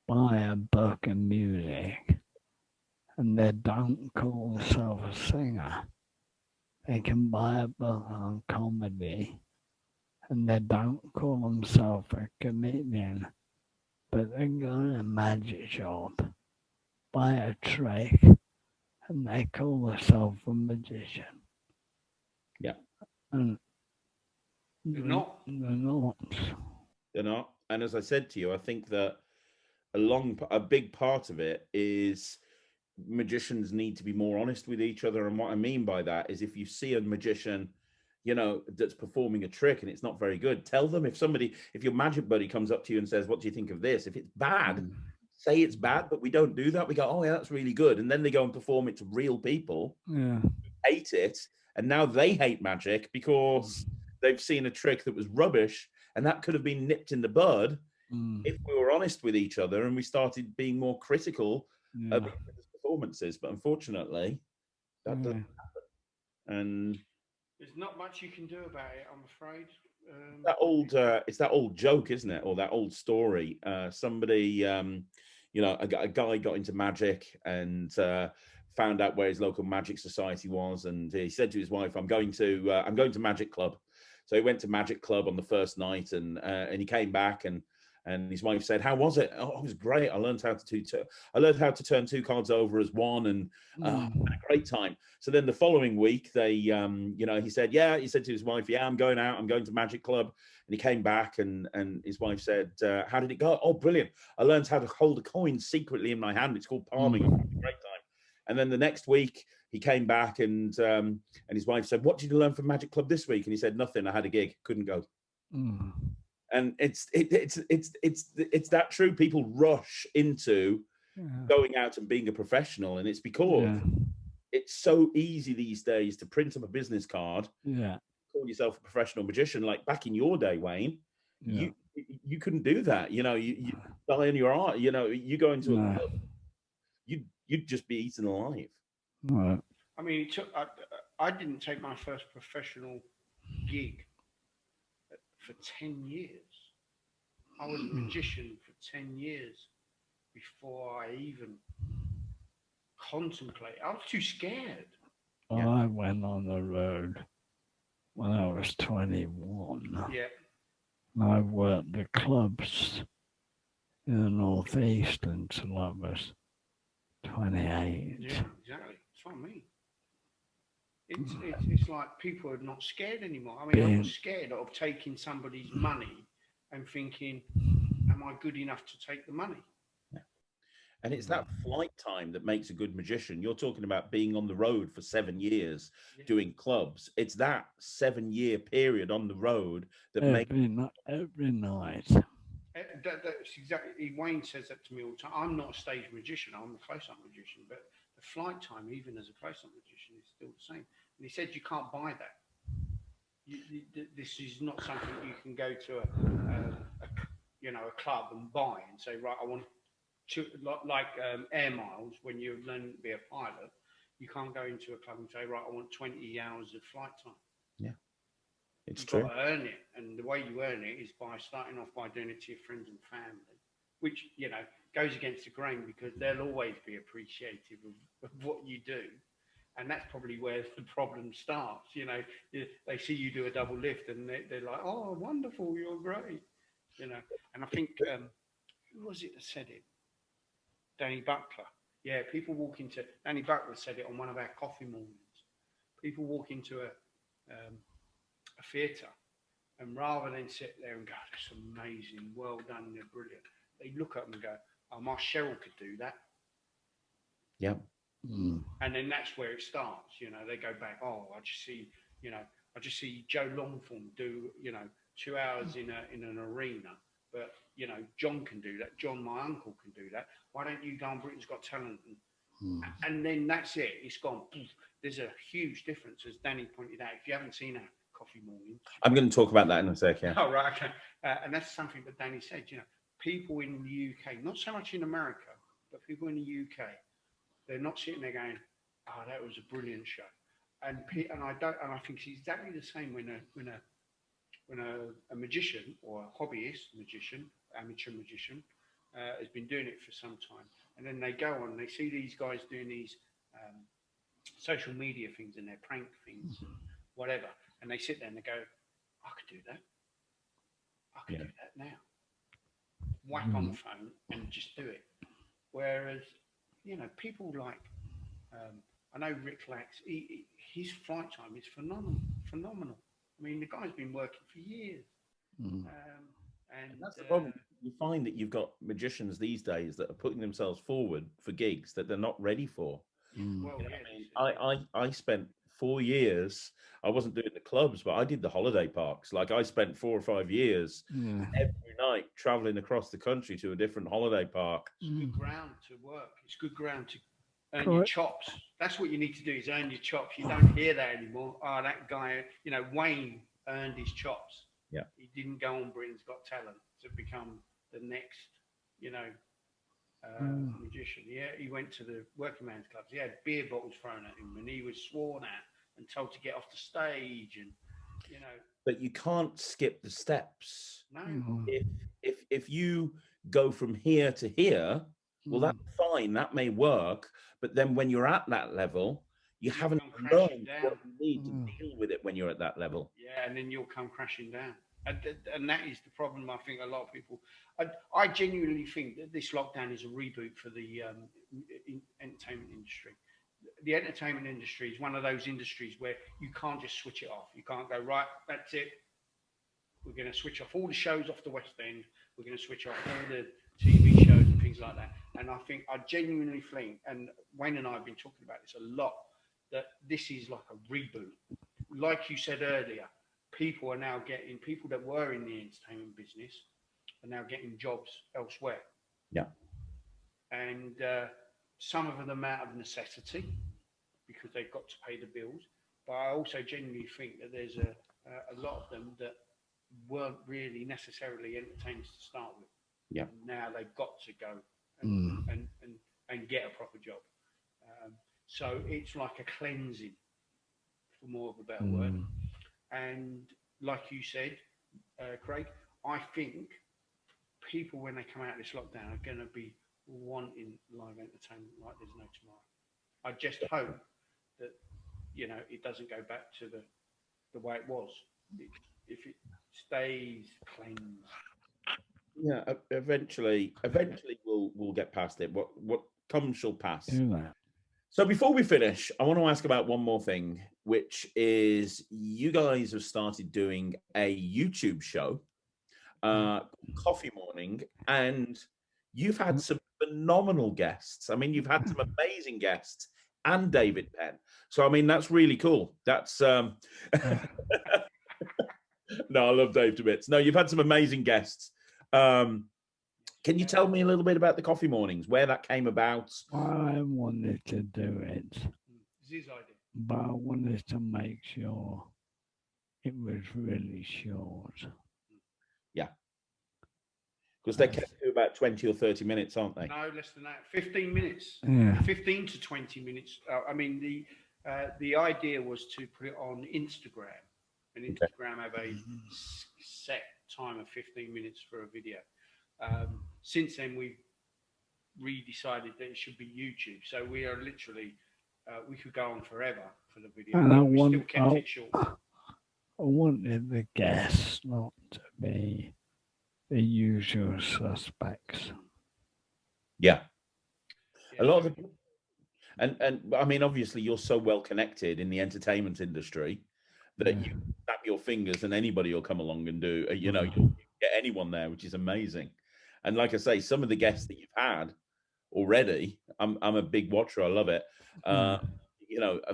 Speaker 2: buy a book of music, and they don't call themselves a singer. They can buy a book on comedy, and they don't call themselves a comedian, but they go to a magic shop, buy a trick, and they call themselves a magician.
Speaker 1: Yeah.
Speaker 2: And
Speaker 3: they're not.
Speaker 1: They're not. And as I said to you, I think that a big part of it is magicians need to be more honest with each other. And what I mean by that is, if you see a magician, you know, that's performing a trick and it's not very good, tell them. If your magic buddy comes up to you and says, "What do you think of this?" If it's bad, say it's bad, but we don't do that. We go, "Oh yeah, that's really good." And then they go and perform it to real people who hate it. And now they hate magic because they've seen a trick that was rubbish, and that could have been nipped in the bud if we were honest with each other and we started being more critical of each other's performances. But unfortunately, that doesn't happen. And
Speaker 3: there's not much you can do about it, I'm afraid.
Speaker 1: It's that old joke, isn't it? Or that old story. Somebody, you know, a guy got into magic and found out where his local magic society was, and he said to his wife, I'm going to magic club." So he went to Magic Club on the first night, and he came back, and his wife said, "How was it?" "Oh, it was great. I learned how to turn two cards over as one, and I had a great time." So then the following week, they, he said to his wife, "Yeah, I'm going out. I'm going to Magic Club." And he came back, and his wife said, "How did it go?" "Oh, brilliant. I learned how to hold a coin secretly in my hand. It's called palming. I had a great time." And then the next week he came back, and his wife said, "What did you learn from Magic Club this week?" And he said, "Nothing. I had a gig. Couldn't go." And it's that true. People rush into going out and being a professional, and it's because it's so easy these days to print up a business card, call yourself a professional magician. Like back in your day, Wayne, you couldn't do that. You die in your art. You go into a club, you'd just be eaten alive.
Speaker 2: Right.
Speaker 3: I mean, I didn't take my first professional gig for 10 years. I was a magician for 10 years before I even contemplated. I was too scared.
Speaker 2: I went on the road when I was 21.
Speaker 3: Yeah.
Speaker 2: I worked the clubs in the Northeast until I was 28.
Speaker 3: Yeah, exactly. That's what I mean. It's like people are not scared anymore. I mean, I'm not scared of taking somebody's money and thinking, am I good enough to take the money?
Speaker 1: Yeah. And it's that flight time that makes a good magician. You're talking about being on the road for 7 years, doing clubs. It's that 7-year period on the road that makes
Speaker 2: every night.
Speaker 3: That's exactly. Wayne says that to me all the time. I'm not a stage magician. I'm a close-up magician, but the flight time, even as a close-up magician, is still the same. And he said you can't buy that. This is not something you can go to a club and buy and say, right, I want to, like air miles. When you're learning to be a pilot, you can't go into a club and say, right, I want 20 hours of flight time.
Speaker 1: Yeah. It's
Speaker 3: You've
Speaker 1: true.
Speaker 3: got to earn it, and the way you earn it is by starting off by doing it to your friends and family, which goes against the grain because they'll always be appreciative of what you do, and that's probably where the problem starts. They see you do a double lift, and they're like, "Oh, wonderful, you're great," And I think who was it that said it? Danny Buckler. Yeah, people walk into Danny Buckler said it on one of our coffee mornings. People walk into a theatre, and rather than sit there and go, "That's amazing, well done, you're brilliant," they look at them and go, "Oh, my Cheryl could do that."
Speaker 1: Yeah.
Speaker 3: And then that's where it starts. They go back, "Oh, I just see Joe Longform do 2 hours in an arena, but John can do that. John, my uncle, can do that. Why don't you go on Britain's Got Talent?" And then that's it. It's gone. There's a huge difference, as Danny pointed out. If you haven't seen our coffee mornings,
Speaker 1: I'm going to talk about that in a sec. Yeah.
Speaker 3: Oh, right. Okay. And that's something that Danny said. People in the UK, not so much in America, but people in the UK, they're not sitting there going, "Oh, that was a brilliant show." And I think it's exactly the same when a magician or a hobbyist magician, amateur magician, has been doing it for some time, and then they go on and they see these guys doing these social media things and their prank things, whatever, and they sit there and they go, "I could do that. I could do that now." Whack on the phone and just do it. Whereas, people like, I know Rick Lax, his flight time is phenomenal. I mean, the guy's been working for years. And
Speaker 1: that's the problem. You find that you've got magicians these days that are putting themselves forward for gigs that they're not ready for.
Speaker 3: Well,
Speaker 1: I spent 4 years, I wasn't doing the clubs, but I did the holiday parks. Like I spent 4 or 5 years every night traveling across the country to a different holiday park.
Speaker 3: It's good ground to work. It's good ground to earn your chops. That's what you need to do, is earn your chops. You don't hear that anymore. Oh, that guy, Wayne earned his chops.
Speaker 1: Yeah.
Speaker 3: He didn't go on Britain's Got Talent to become the next, magician. Yeah, he went to the working man's clubs. He had beer bottles thrown at him, and he was sworn at and told to get off the stage. And
Speaker 1: but you can't skip the steps.
Speaker 3: No.
Speaker 1: If you go from here to here, well, that's fine. That may work. But then when you're at that level, you haven't
Speaker 3: come crashing
Speaker 1: learned
Speaker 3: down.
Speaker 1: what you need to deal with it when you're at that level.
Speaker 3: Yeah, and then you'll come crashing down. And that is the problem. I think a lot of people. I genuinely think that this lockdown is a reboot for the entertainment industry. The entertainment industry is one of those industries where you can't just switch it off. You can't go, right, that's it. We're going to switch off all the shows off the West End. We're going to switch off all the TV shows and things like that. And I genuinely think, and Wayne and I have been talking about this a lot, that this is like a reboot. Like you said earlier, people that were in the entertainment business are now getting jobs elsewhere.
Speaker 1: Yeah.
Speaker 3: And some of them out of necessity because they've got to pay the bills. But I also genuinely think that there's a lot of them that weren't really necessarily entertainers to start with.
Speaker 1: Yeah.
Speaker 3: And now they've got to go and get a proper job. So it's like a cleansing, for more of a better word. And like you said, Craig, I think people, when they come out of this lockdown, are going to be wanting live entertainment like there's no tomorrow. I just hope that, it doesn't go back to the way it was. If it stays cleansed.
Speaker 1: Yeah, eventually we'll get past it. What comes shall pass. So before we finish, I want to ask about one more thing, which is you guys have started doing a YouTube show, Coffee Morning, and you've had some phenomenal guests. I mean, you've had some amazing guests and David Penn. So, I mean, that's really cool. That's no, I love Dave to bits. No, you've had some amazing guests. Can you tell me a little bit about the Coffee Mornings, where that came about?
Speaker 2: I wanted to do it,
Speaker 3: It's his idea.
Speaker 2: but I wanted to make sure it was really short.
Speaker 1: Yeah. Because they kept to about 20 or 30 minutes, aren't they?
Speaker 3: No, less than that. 15 minutes.
Speaker 2: Yeah.
Speaker 3: 15 to 20 minutes. I mean, the idea was to put it on Instagram. And Instagram have a set time of 15 minutes for a video. Since then, we've decided that it should be YouTube. So we are literally, we could go on forever for the video.
Speaker 2: And
Speaker 3: we still kept it short.
Speaker 2: I wanted the guests not to be the usual suspects.
Speaker 1: Yeah. A lot of the, and I mean, obviously, you're so well connected in the entertainment industry that you snap your fingers and anybody will come along and do, you get anyone there, which is amazing. And like I say, some of the guests that you've had already, I'm a big watcher. I love it. Have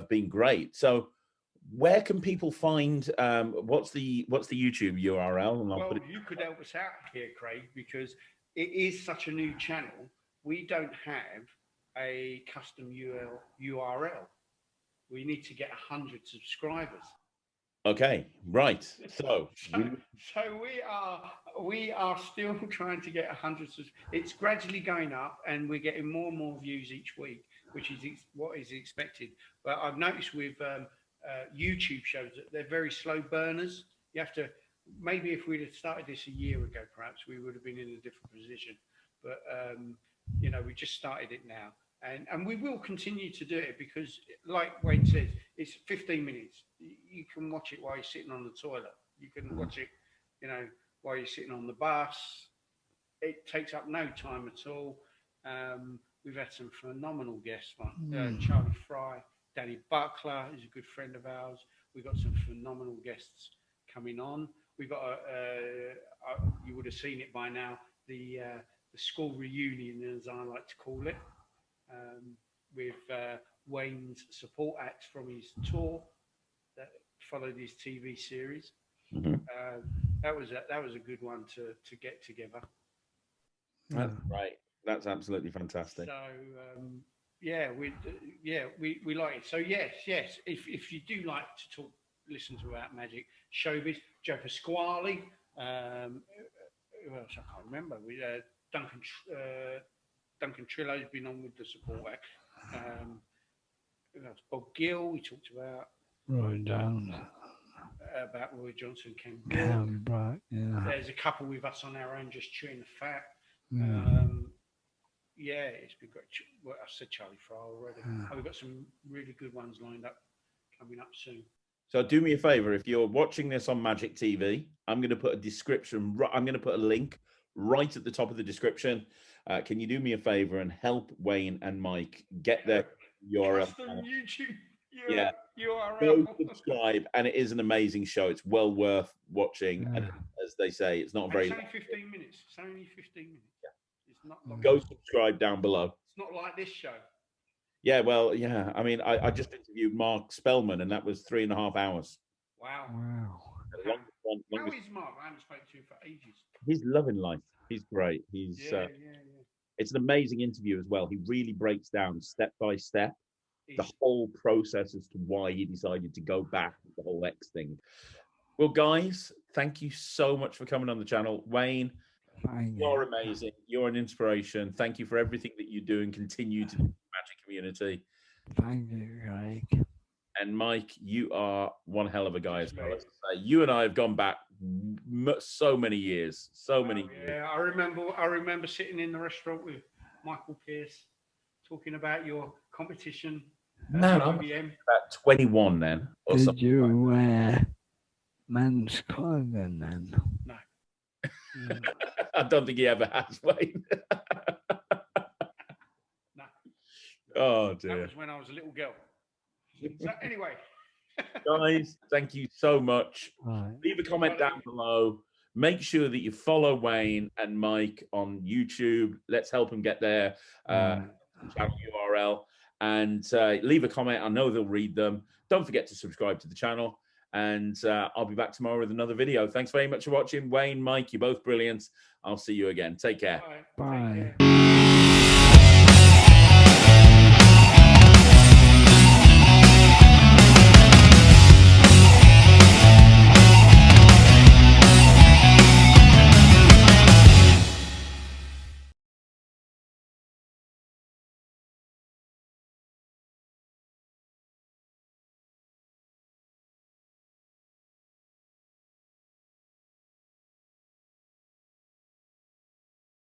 Speaker 1: been great. So where can people find, what's the YouTube URL? And
Speaker 3: well, you could help us out here, Craig, because it is such a new channel. We don't have a custom URL. We need to get 100 subscribers.
Speaker 1: Okay, right. So
Speaker 3: we are still trying to get 100. It's gradually going up, and we're getting more and more views each week, which is what is expected. But I've noticed with YouTube shows that they're very slow burners. You have to, maybe if we'd have started this a year ago, perhaps we would have been in a different position. But we just started it now. And we will continue to do it because, like Wayne said, it's 15 minutes. You can watch it while you're sitting on the toilet. You can watch it, while you're sitting on the bus. It takes up no time at all. We've had some phenomenal guests. Charlie Fry, Danny Buckler is a good friend of ours. We've got some phenomenal guests coming on. We've got, you would have seen it by now, the school reunion, as I like to call it. With Wayne's support acts from his tour that followed his TV series. That was a good one to get together.
Speaker 1: That's right. That's absolutely fantastic.
Speaker 3: So we like it. So yes. If you do like to listen to about magic, showbiz, Joe Pasquale, who else I can't remember. We Duncan Trillo's been on with the support act. Bob Gill, we talked about.
Speaker 2: Roy Jones.
Speaker 3: About Roy Johnson, Ken Brooke.
Speaker 2: Yeah.
Speaker 3: There's a couple with us on our own, just chewing the fat. Yeah, it's been great. Well, I said Charlie Fry already. We've got some really good ones lined up coming up soon.
Speaker 1: So do me a favor, if you're watching this on Magic TV, I'm going to put a description. I'm going to put a link right at the top of the description. Can you do me a favor and help Wayne and Mike get their URL?
Speaker 3: Custom YouTube
Speaker 1: Yeah.
Speaker 3: URL.
Speaker 1: Go subscribe, and it is an amazing show. It's well worth watching.
Speaker 2: Yeah.
Speaker 1: And as they say, it's not very
Speaker 3: It's
Speaker 1: long.
Speaker 3: only 15 minutes. It's only 15 minutes. Yeah. It's not long.
Speaker 1: Go subscribe down below.
Speaker 3: It's not like this show.
Speaker 1: Yeah, well, yeah. I mean, I just interviewed Mark Spellman, and that was 3.5 hours.
Speaker 3: Wow.
Speaker 2: Wow.
Speaker 3: How is Mark? I haven't spoken to him for ages.
Speaker 1: He's loving life. He's great. He's
Speaker 3: Yeah.
Speaker 1: It's an amazing interview as well. He really breaks down step by step the
Speaker 3: He's-
Speaker 1: whole process as to why he decided to go back with the whole X thing. Well, guys, thank you so much for coming on the channel. Wayne,
Speaker 2: Thank
Speaker 1: you're
Speaker 2: you.
Speaker 1: amazing. You're an inspiration. Thank you for everything that you do and continue to do in the Magic community.
Speaker 2: Thank you, Greg.
Speaker 1: And Mike, you are one hell of a guy as well. As I say, you and I have gone back so many years. Many years.
Speaker 3: Yeah, I remember sitting in the restaurant with Michael Pearce talking about your competition.
Speaker 1: Man, I'm
Speaker 3: IBM.
Speaker 1: about 21 then. Or
Speaker 2: Did
Speaker 1: something
Speaker 2: you
Speaker 1: like
Speaker 2: wear men's clothing then?
Speaker 3: No.
Speaker 1: that. I don't think he ever has, Wayne.
Speaker 3: No.
Speaker 1: Oh,
Speaker 3: That
Speaker 1: dear.
Speaker 3: was when I was a little girl. So anyway.
Speaker 1: Guys, thank you so much.
Speaker 2: Right.
Speaker 1: Leave a comment down below. Make sure that you follow Wayne and Mike on YouTube. Let's help them get their
Speaker 2: Right.
Speaker 1: channel URL. And leave a comment. I know they'll read them. Don't forget to subscribe to the channel. And I'll be back tomorrow with another video. Thanks very much for watching. Wayne, Mike, you're both brilliant. I'll see you again. Take care.
Speaker 3: Bye.
Speaker 2: Bye.
Speaker 3: Take care.